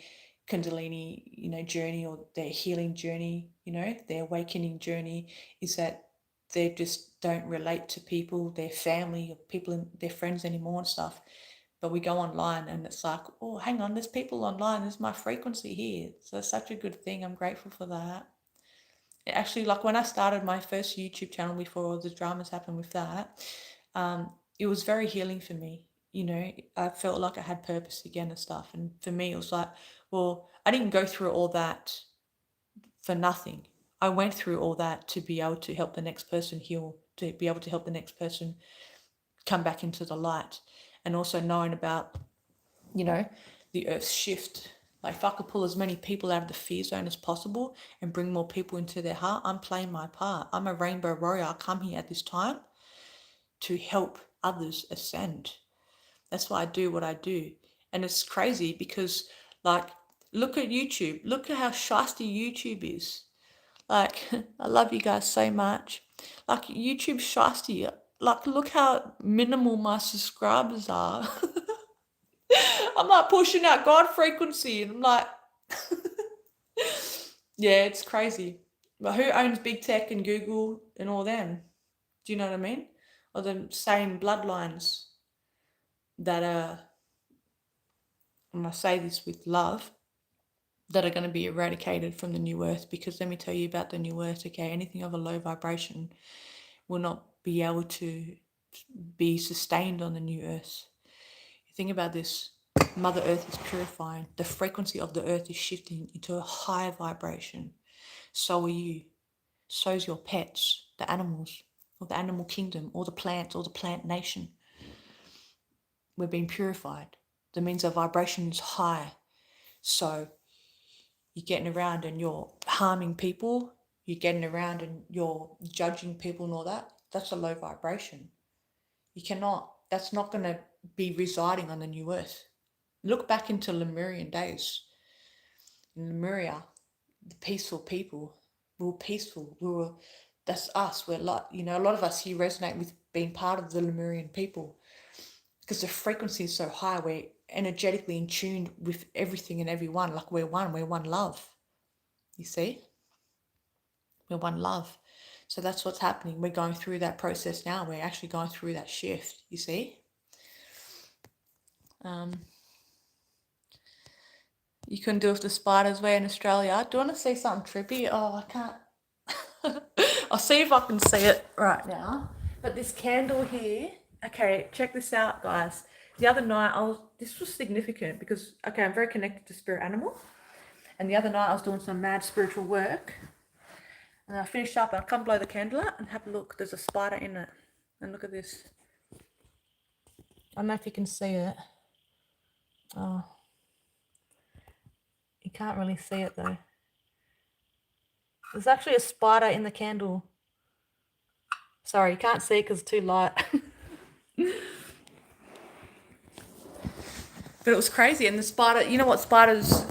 Kundalini, journey, or their healing journey, their awakening journey, is that they just don't relate to people, their family, or people, their friends anymore and stuff. But we go online and it's like, oh, hang on, there's people online. There's my frequency here. So it's such a good thing. I'm grateful for that. Actually, like when I started my first YouTube channel before all the dramas happened with that, it was very healing for me. I felt like I had purpose again and stuff. And for me, it was like, well, I didn't go through all that for nothing. I went through all that to be able to help the next person heal, to be able to help the next person come back into the light. And also knowing about, the earth's shift. Like if I could pull as many people out of the fear zone as possible and bring more people into their heart, I'm playing my part. I'm a rainbow warrior. I come here at this time to help others ascend. That's why I do what I do. And it's crazy because, like, look at YouTube. Look at how shysty YouTube is. Like, I love you guys so much. Like, YouTube's shysty. Like, look how minimal my subscribers are. I'm like pushing out God frequency, and I'm like, yeah, it's crazy. But who owns big tech and Google and all them? Do you know what I mean? Or the same bloodlines that are, and I say this with love, that are going to be eradicated from the new earth. Because let me tell you about the new earth, okay? Anything of a low vibration will not be able to be sustained on the new earth. Think about this. Mother Earth is purifying. The frequency of the earth is shifting into a higher vibration. So are you. So's your pets, the animals, or the animal kingdom, or the plants, or the plant nation. We're being purified. That means our vibration is high. So you're getting around and you're harming people, you're getting around and you're judging people and all that. That's a low vibration. You cannot, that's not going to be residing on the new earth. Look back into Lemurian days. In Lemuria, the peaceful people, we were peaceful. That's us. We're like, a lot of us here resonate with being part of the Lemurian people because the frequency is so high. We're energetically in tune with everything and everyone. Like we're one love. You see? We're one love. So that's what's happening. We're going through that process now. We're actually going through that shift. You see? You couldn't do it if the spiders were in Australia. Do you want to see something trippy? Oh, I can't. I'll see if I can see it right now. But this candle here, okay, check this out, guys. The other night, this was significant because, okay, I'm very connected to spirit animal. And the other night I was doing some mad spiritual work. And I finished up and I come blow the candle out and have a look. There's a spider in it. And look at this. I don't know if you can see it. Oh. You can't really see it though. There's actually a spider in the candle. Sorry, you can't see it because it's too light. But it was crazy. And the spider, you know what spiders,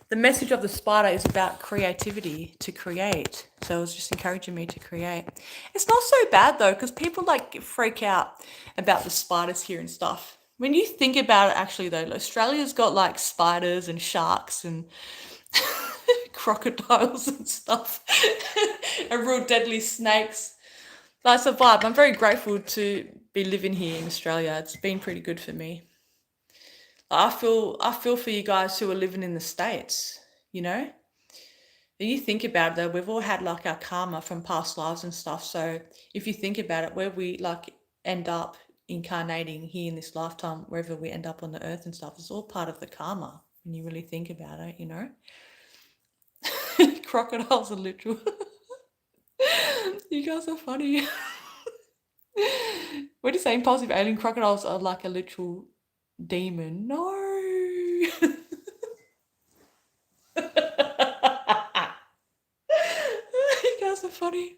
the message of the spider is about creativity, to create. So it was just encouraging me to create. It's not so bad though, because people like freak out about the spiders here and stuff. When you think about it actually though, Australia's got like spiders and sharks and crocodiles and stuff and real deadly snakes. That's a vibe. I'm very grateful to be living here in Australia. It's been pretty good for me. I feel for you guys who are living in the States, And you think about it though, we've all had like our karma from past lives and stuff. So if you think about it, where we like end up incarnating here in this lifetime, wherever we end up on the earth and stuff, it's all part of the karma when you really think about it, Crocodiles are literal. You guys are funny. What are you saying? Positive alien crocodiles are like a literal demon. No. You guys are funny.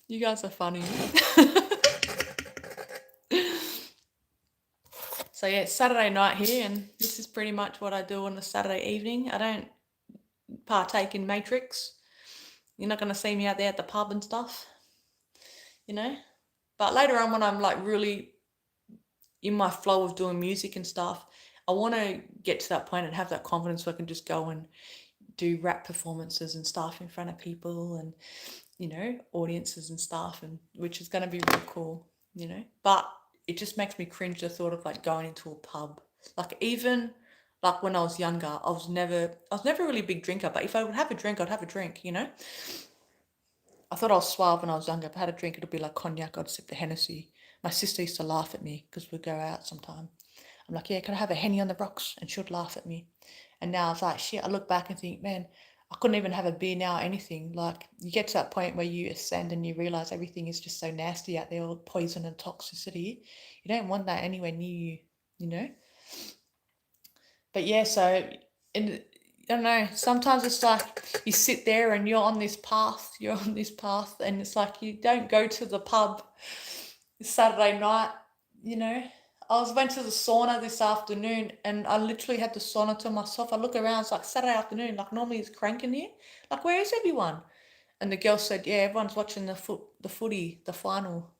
You guys are funny. So yeah, it's Saturday night here, and this is pretty much what I do on a Saturday evening. I don't partake in Matrix. You're not going to see me out there at the pub and stuff, But later on, when I'm like really in my flow of doing music and stuff, I want to get to that point and have that confidence where I can just go and do rap performances and stuff in front of people and, audiences and stuff, and which is going to be real cool, But it just makes me cringe the thought of like going into a pub. Like even like when I was younger, I was never really a big drinker, but if I would have a drink, I'd have a drink, I thought I was suave when I was younger. If I had a drink, it'd be like cognac. I'd sip the Hennessy. My sister used to laugh at me because we'd go out sometime. I'm like, yeah, can I have a Henny on the rocks? And she'd laugh at me. And now it's like, shit, I look back and think, man, I couldn't even have a beer now or anything. Like, you get to that point where you ascend and you realize everything is just so nasty out there, all poison and toxicity. You don't want that anywhere near you, But yeah, so I don't know, sometimes it's like you sit there and you're on this path, and it's like you don't go to the pub Saturday night, I went to the sauna this afternoon and I literally had the sauna to myself. I look around, it's like Saturday afternoon, like normally it's cranking here. Like, where is everyone? And the girl said, yeah, everyone's watching the footy, the final.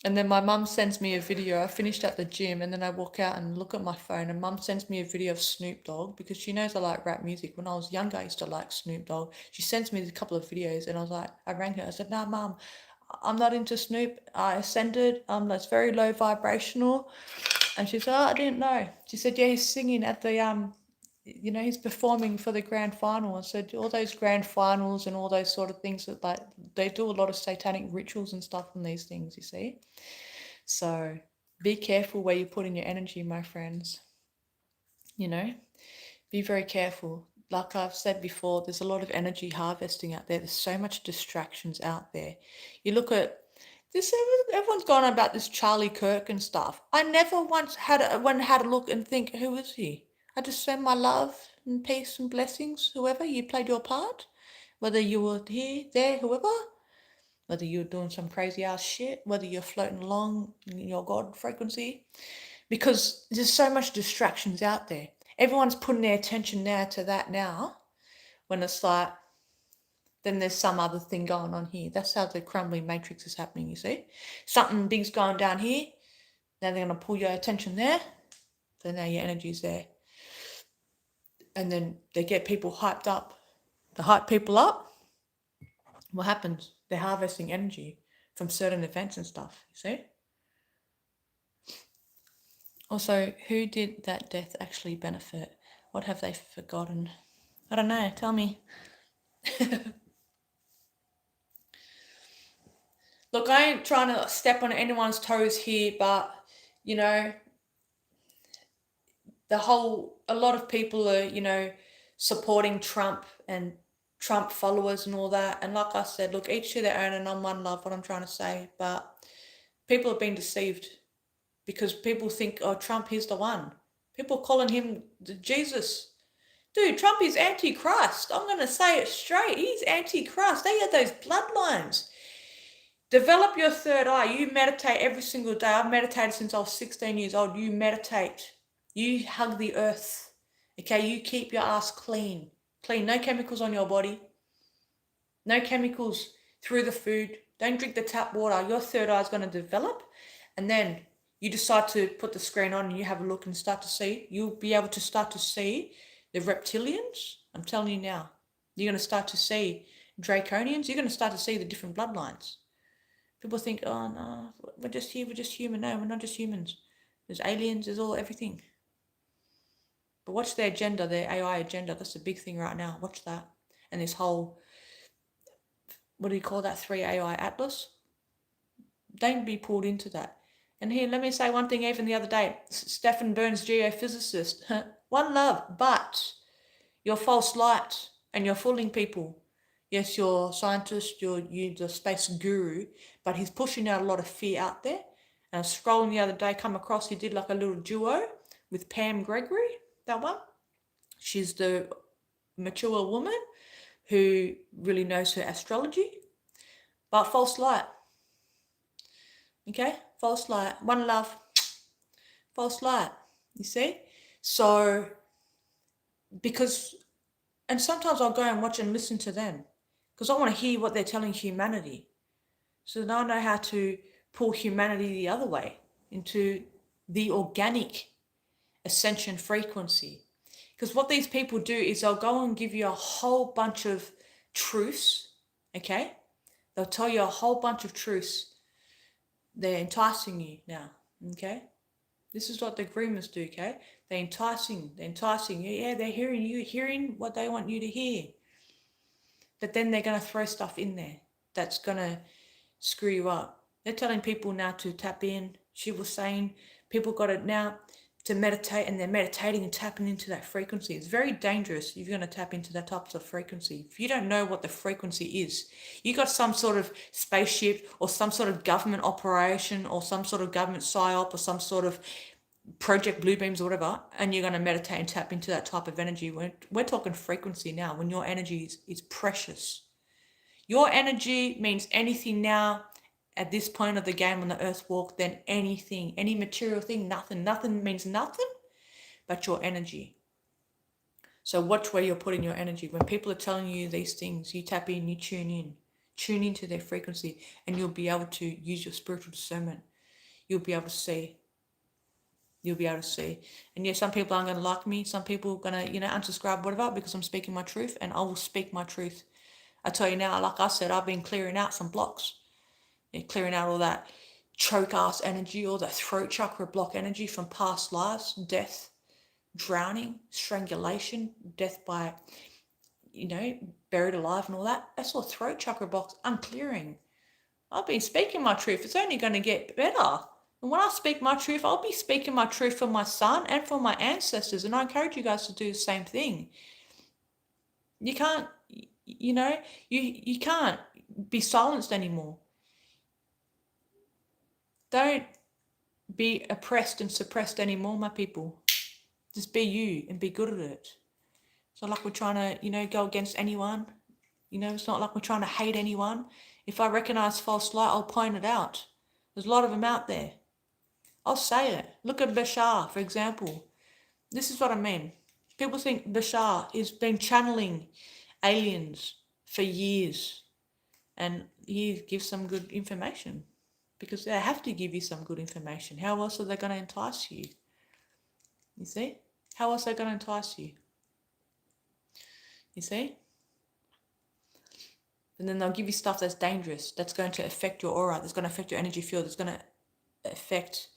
And then my mum sends me a video. I finished at the gym and then I walk out and look at my phone and mum sends me a video of Snoop Dogg because she knows I like rap music. When I was younger, I used to like Snoop Dogg. She sends me a couple of videos and I rang her. I said, nah, mum, I'm not into Snoop. I ascended. That's very low vibrational. And she said, oh, I didn't know. She said, yeah, he's singing at the, he's performing for the grand final. I said, all those grand finals and all those sort of things that like they do a lot of satanic rituals and stuff on these things, you see. So be careful where you put in your energy, my friends. Be very careful. Like I've said before, there's a lot of energy harvesting out there. There's so much distractions out there. You look at this, everyone's gone on about this Charlie Kirk and stuff. I never once had a look and think, who is he? I just send my love and peace and blessings, whoever, you played your part. Whether you were here, there, whoever. Whether you're doing some crazy ass shit, whether you're floating along in your God frequency. Because there's so much distractions out there. Everyone's putting their attention now to that now, when it's like, then there's some other thing going on here. That's how the crumbling matrix is happening, you see. Something big's going down here. Now they're going to pull your attention there. So now your energy's there. And then they get people hyped up. They hype people up. What happens? They're harvesting energy from certain events and stuff, you see. Also, who did that death actually benefit? What have they forgotten? I don't know. Tell me. Look, I ain't trying to step on anyone's toes here, but, a lot of people are, supporting Trump and Trump followers and all that. And like I said, look, each to their own, and I'm one love, what I'm trying to say. But people have been deceived because people think, oh, Trump is the one. People calling him Jesus. Dude, Trump is anti-Christ. I'm going to say it straight. He's anti-Christ. They are those bloodlines. Develop your third eye. You meditate every single day. I've meditated since I was 16 years old. You meditate. You hug the earth. Okay, you keep your ass clean. Clean. No chemicals on your body. No chemicals through the food. Don't drink the tap water. Your third eye is going to develop. And then you decide to put the screen on and you have a look and start to see. You'll be able to start to see the reptilians. I'm telling you now. You're going to start to see draconians. You're going to start to see the different bloodlines. People think, oh no, we're just human. No, we're not just humans. There's aliens, there's everything. But watch their agenda, their AI agenda. That's the big thing right now. Watch that. And this whole, what do you call that, 3 AI Atlas? Don't be pulled into that. And here, let me say one thing even the other day. Stephen Burns, geophysicist. One love, but you're false light and you're fooling people. Yes, you're a scientist, you're the space guru, but he's pushing out a lot of fear out there. And I was scrolling the other day, come across, he did like a little duo with Pam Gregory, that one. She's the mature woman who really knows her astrology, but false light. Okay, false light. One love, false light, you see? So because, and sometimes I'll go and watch and listen to them because I want to hear what they're telling humanity. So now I know how to pull humanity the other way into the organic ascension frequency. Because what these people do is they'll go and give you a whole bunch of truths, okay? They'll tell you a whole bunch of truths. They're enticing you now, okay? This is what the groomers do, okay? They're enticing you. Yeah, they're hearing what they want you to hear. But then they're going to throw stuff in there that's going to screw you up. They're telling people now to tap in. She was saying people got it now to meditate, and they're meditating and tapping into that frequency. It's very dangerous if you're going to tap into that type of frequency. If you don't know what the frequency is, you got some sort of spaceship or some sort of government operation or some sort of government psyop or some sort of project Bluebeams or whatever, and you're going to meditate and tap into that type of energy. We're talking frequency now, when your energy is precious. Your energy means anything now at this point of the game on the earth walk than anything, any material thing, nothing. Nothing means nothing but your energy. So watch where you're putting your energy. When people are telling you these things, you tap in, you tune into their frequency, and you'll be able to use your spiritual discernment. You'll be able to see. You'll be able to see. And yeah, some people aren't going to like me. Some people are going to, unsubscribe, whatever, because I'm speaking my truth, and I will speak my truth. I tell you now, like I said, I've been clearing out some blocks. Clearing out all that choke ass energy, all that throat chakra block energy from past lives, death, drowning, strangulation, death by, buried alive and all that. That's all throat chakra blocks I'm clearing. I've been speaking my truth. It's only going to get better. And when I speak my truth, I'll be speaking my truth for my son and for my ancestors. And I encourage you guys to do the same thing. You can't, you can't be silenced anymore. Don't be oppressed and suppressed anymore, my people. Just be you and be good at it. It's not like we're trying to, go against anyone. It's not like we're trying to hate anyone. If I recognize false light, I'll point it out. There's a lot of them out there. I'll say it. Look at Bashar, for example. This is what I mean. People think Bashar has been channeling aliens for years, and he gives some good information, because they have to give you some good information. How else are they going to entice you? You see? How else are they going to entice you? You see? And then they'll give you stuff that's dangerous, that's going to affect your aura, that's going to affect your energy field, that's going to affect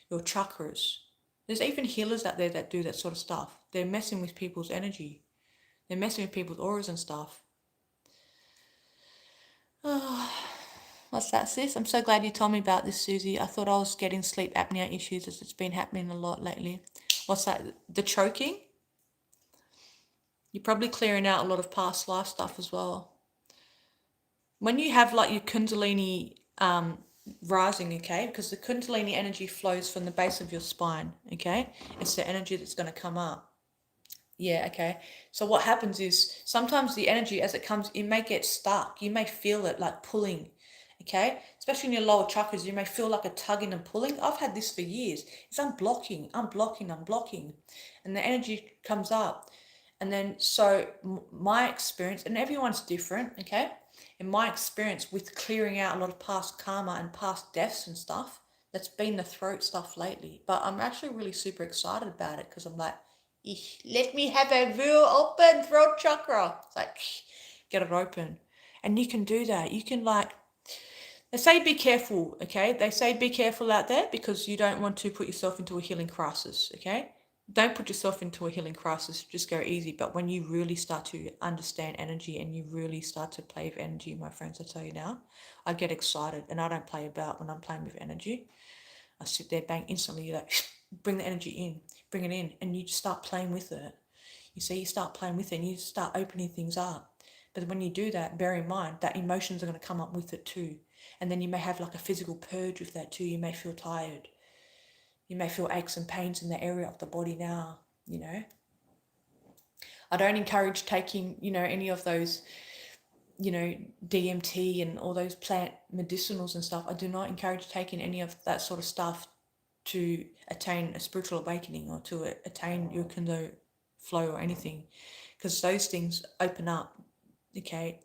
your chakras. There's even healers out there that do that sort of stuff. They're messing with people's energy. They're messing with people's auras and stuff. Oh, what's that, sis? I'm so glad you told me about this, Susie. I thought I was getting sleep apnea issues, as it's been happening a lot lately. What's that? The choking? You're probably clearing out a lot of past life stuff as well. When you have like your Kundalini rising, okay, because the Kundalini energy flows from the base of your spine, okay? It's the energy that's going to come up. Yeah, okay. So what happens is sometimes the energy as it comes, it may get stuck. You may feel it like pulling, okay? Especially in your lower chakras, you may feel like a tugging and pulling. I've had this for years. It's I'm blocking. And the energy comes up. And then, so my experience, and everyone's different, okay? In my experience with clearing out a lot of past karma and past deaths and stuff, that's been the throat stuff lately. But I'm actually really super excited about it, because I'm like, let me have a real open throat chakra. It's like, get it open. And you can do that. You can they say be careful, okay? They say be careful out there, because you don't want to put yourself into a healing crisis, okay? Don't put yourself into a healing crisis, just go easy. But when you really start to understand energy and you really start to play with energy, my friends, I tell you now, I get excited, and I don't play about when I'm playing with energy. I sit there, bang, instantly, like, bring the energy in, bring it in, and you just start playing with it. You see, you start playing with it, and you start opening things up. But when you do that, bear in mind that emotions are going to come up with it too. And then you may have like a physical purge with that too. You may feel tired. You may feel aches and pains in the area of the body now, I don't encourage taking, any of those, DMT and all those plant medicinals and stuff. I do not encourage taking any of that sort of stuff to attain a spiritual awakening or to attain your Kundalini flow or anything, because those things open up, okay?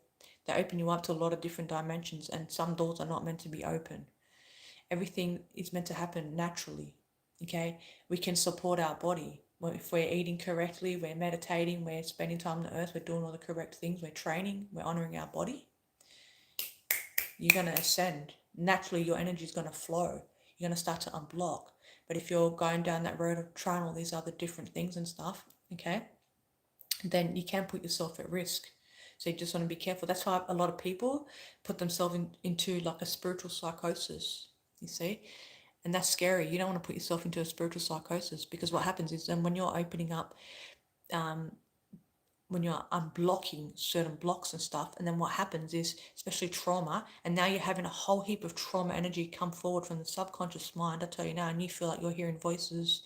They open you up to a lot of different dimensions, and some doors are not meant to be open. Everything is meant to happen naturally, okay? We can support our body. If we're eating correctly, we're meditating, we're spending time on the earth, we're doing all the correct things, we're training, we're honoring our body, you're going to ascend. Naturally, your energy is going to flow. You're going to start to unblock. But if you're going down that road of trying all these other different things and stuff, okay, then you can put yourself at risk. So you just want to be careful. That's why a lot of people put themselves into like a spiritual psychosis, you see? And that's scary. You don't want to put yourself into a spiritual psychosis, because what happens is then when you're opening up, when you're unblocking certain blocks and stuff, and then what happens is, especially trauma, and now you're having a whole heap of trauma energy come forward from the subconscious mind, I tell you now, and you feel like you're hearing voices,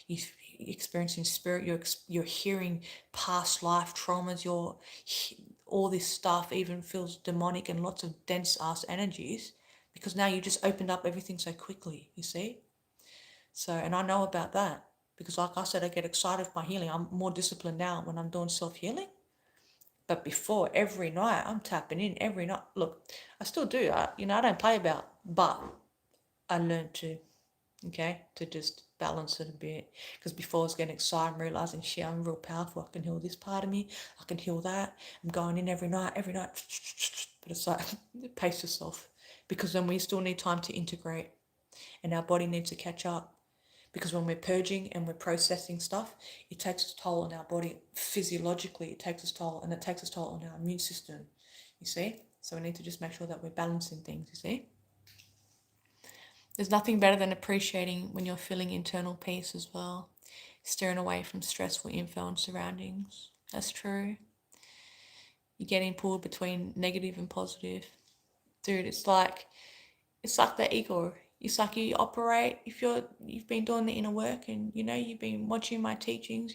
you're experiencing spirit, you're hearing past life traumas, all this stuff even feels demonic and lots of dense ass energies, because now you just opened up everything so quickly, you see? So, and I know about that, because like I said, I get excited with my healing. I'm more disciplined now when I'm doing self-healing. But before, every night, I'm tapping in every night. Look, I still do. I don't play about, but I learned to, okay, to just balance it a bit. Because before I was getting excited and realizing, shit, I'm real powerful. I can heal this part of me. I can heal that. I'm going in every night. But it's like, pace yourself. Because then we still need time to integrate. And our body needs to catch up. Because when we're purging and we're processing stuff, it takes its toll on our body physiologically. It takes its toll, and it takes its toll on our immune system, you see? So we need to just make sure that we're balancing things, you see? There's nothing better than appreciating when you're feeling internal peace as well. Steering away from stressful info and surroundings. That's true. You're getting pulled between negative and positive. Dude, it's like the ego. It's like you operate, if you've been doing the inner work and, you've been watching my teachings,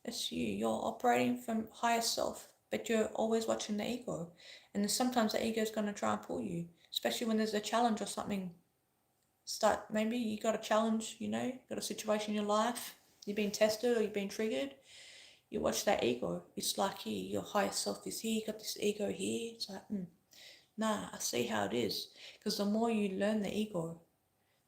that's you. You're operating from higher self, but you're always watching the ego. And then sometimes the ego is going to try and pull you, especially when there's a challenge or something. Maybe you got a challenge, got a situation in your life, you've been tested or you've been triggered. You watch that ego. It's like here, your higher self is here, you got this ego here. It's like, nah, I see how it is. Because the more you learn the ego,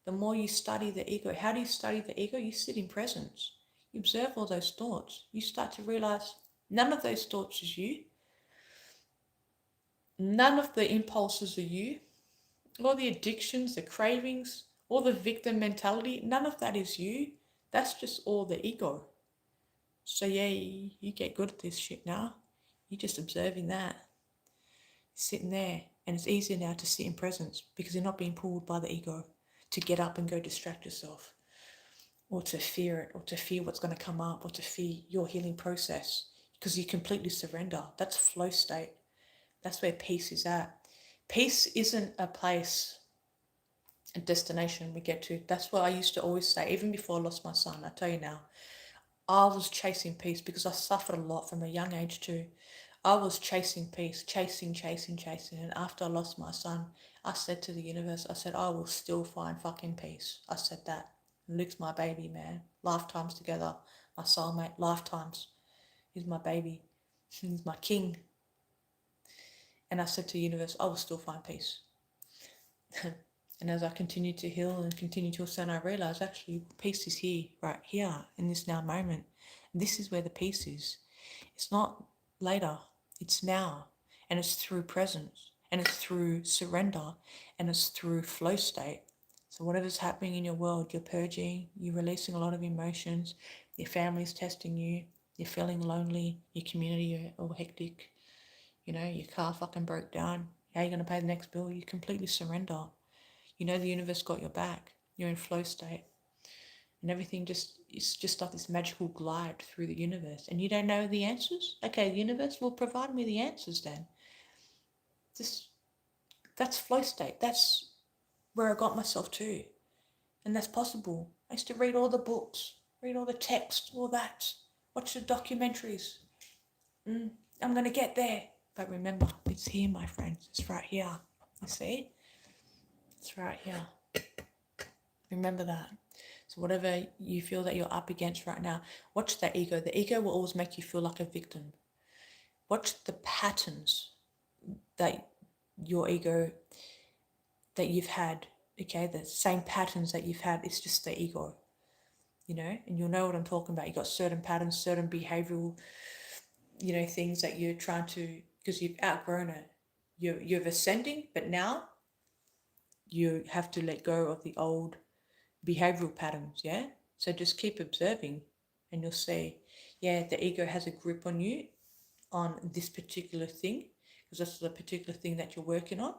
the more you study the ego. How do you study the ego? You sit in presence. You observe all those thoughts. You start to realize none of those thoughts is you. None of the impulses are you. All the addictions, the cravings, all the victim mentality, none of that is you. That's just all the ego. So yeah, you get good at this shit now. You're just observing that. Sitting there, and it's easier now to sit in presence because you're not being pulled by the ego to get up and go distract yourself, or to fear it, or to fear what's going to come up, or to fear your healing process, because you completely surrender. That's flow state. That's where peace is at. Peace isn't a place, a destination we get to. That's what I used to always say, even before I lost my son. I tell you now, I was chasing peace because I suffered a lot from a young age too. I was chasing peace, chasing. And after I lost my son, I said to the universe, I said, I will still find fucking peace. I said that. Luke's my baby, man. Lifetimes together. My soulmate, lifetimes. He's my baby. He's my king. And I said to the universe, I will still find peace. And as I continued to heal and continue to ascend, I realized actually peace is here, right here, in this now moment. This is where the peace is. It's not later, it's now. And it's through presence, and it's through surrender, and it's through flow state. So whatever's happening in your world, you're purging, you're releasing a lot of emotions, your family's testing you, you're feeling lonely, your community are all hectic, your car fucking broke down, how are you going to pay the next bill? You completely surrender. The universe got your back. You're in flow state. And everything it's just like this magical glide through the universe. And you don't know the answers? Okay, the universe will provide me the answers then. That's flow state. That's where I got myself to. And that's possible. I used to read all the books, read all the text, all that. Watch the documentaries. I'm going to get there. But remember, it's here, my friends. It's right here. You see? It's right here. Remember that. So whatever you feel that you're up against right now, watch that ego. The ego will always make you feel like a victim. Watch the patterns that your ego, that you've had, okay? The same patterns that you've had, it's just the ego, and you'll know what I'm talking about. You've got certain patterns, certain behavioral, things that you're trying to, because you've outgrown it. You're ascending, but now you have to let go of the old behavioral patterns, yeah? So just keep observing and you'll see, yeah, the ego has a grip on you on this particular thing, because that's the particular thing that you're working on.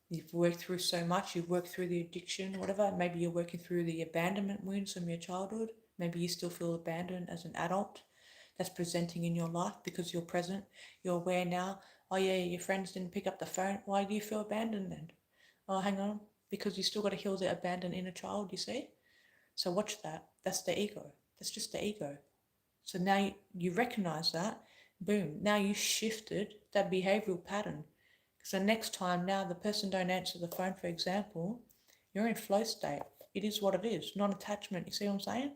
You've worked through so much, you've worked through the addiction, whatever. Maybe you're working through the abandonment wounds from your childhood. Maybe you still feel abandoned as an adult. That's presenting in your life because you're present. You're aware now. Oh yeah, your friends didn't pick up the phone. Why do you feel abandoned then? Oh, hang on. Because you still got to heal the abandoned inner child, you see? So watch that. That's the ego. That's just the ego. So now you recognize that. Boom. Now you shifted that behavioral pattern. So next time, now the person don't answer the phone, for example, you're in flow state. It is what it is. Non-attachment. You see what I'm saying?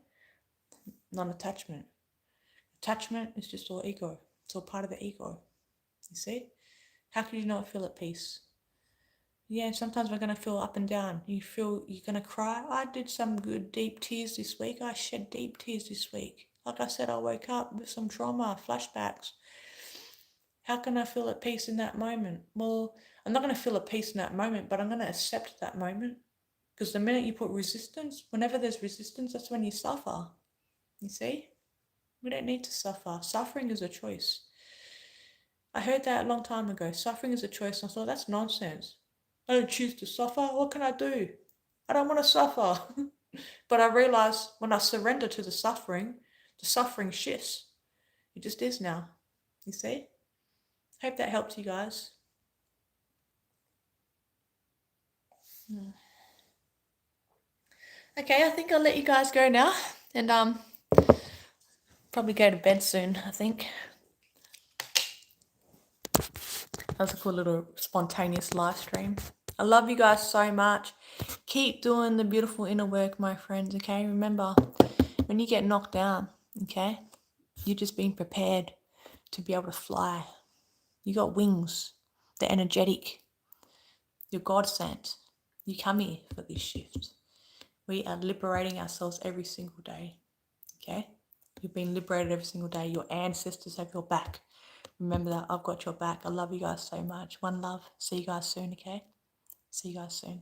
Non-attachment. Attachment is just all ego. It's all part of the ego. You see? How can you not feel at peace? Yeah, sometimes we're going to feel up and down. You feel you're going to cry. I did some good deep tears this week. I shed deep tears this week. Like I said, I woke up with some trauma, flashbacks. How can I feel at peace in that moment? Well, I'm not going to feel at peace in that moment, but I'm going to accept that moment. Because the minute you put resistance, whenever there's resistance, that's when you suffer. You see? We don't need to suffer. Suffering is a choice. I heard that a long time ago. Suffering is a choice. And I thought, that's nonsense. I don't choose to suffer. What can I do? I don't want to suffer. But I realized when I surrender to the suffering shifts. It just is now. You see? Hope that helps you guys. Okay, I think I'll let you guys go now. And probably go to bed soon, I think. That was a cool little spontaneous live stream. I love you guys so much. Keep doing the beautiful inner work, my friends, okay? Remember, when you get knocked down, okay, you're just being prepared to be able to fly. You got wings. They're energetic. You're God sent. You come here for this shift. We are liberating ourselves every single day, okay? You've been liberated every single day. Your ancestors have your back. Remember that. I've got your back. I love you guys so much. One love. See you guys soon, okay? See you guys soon.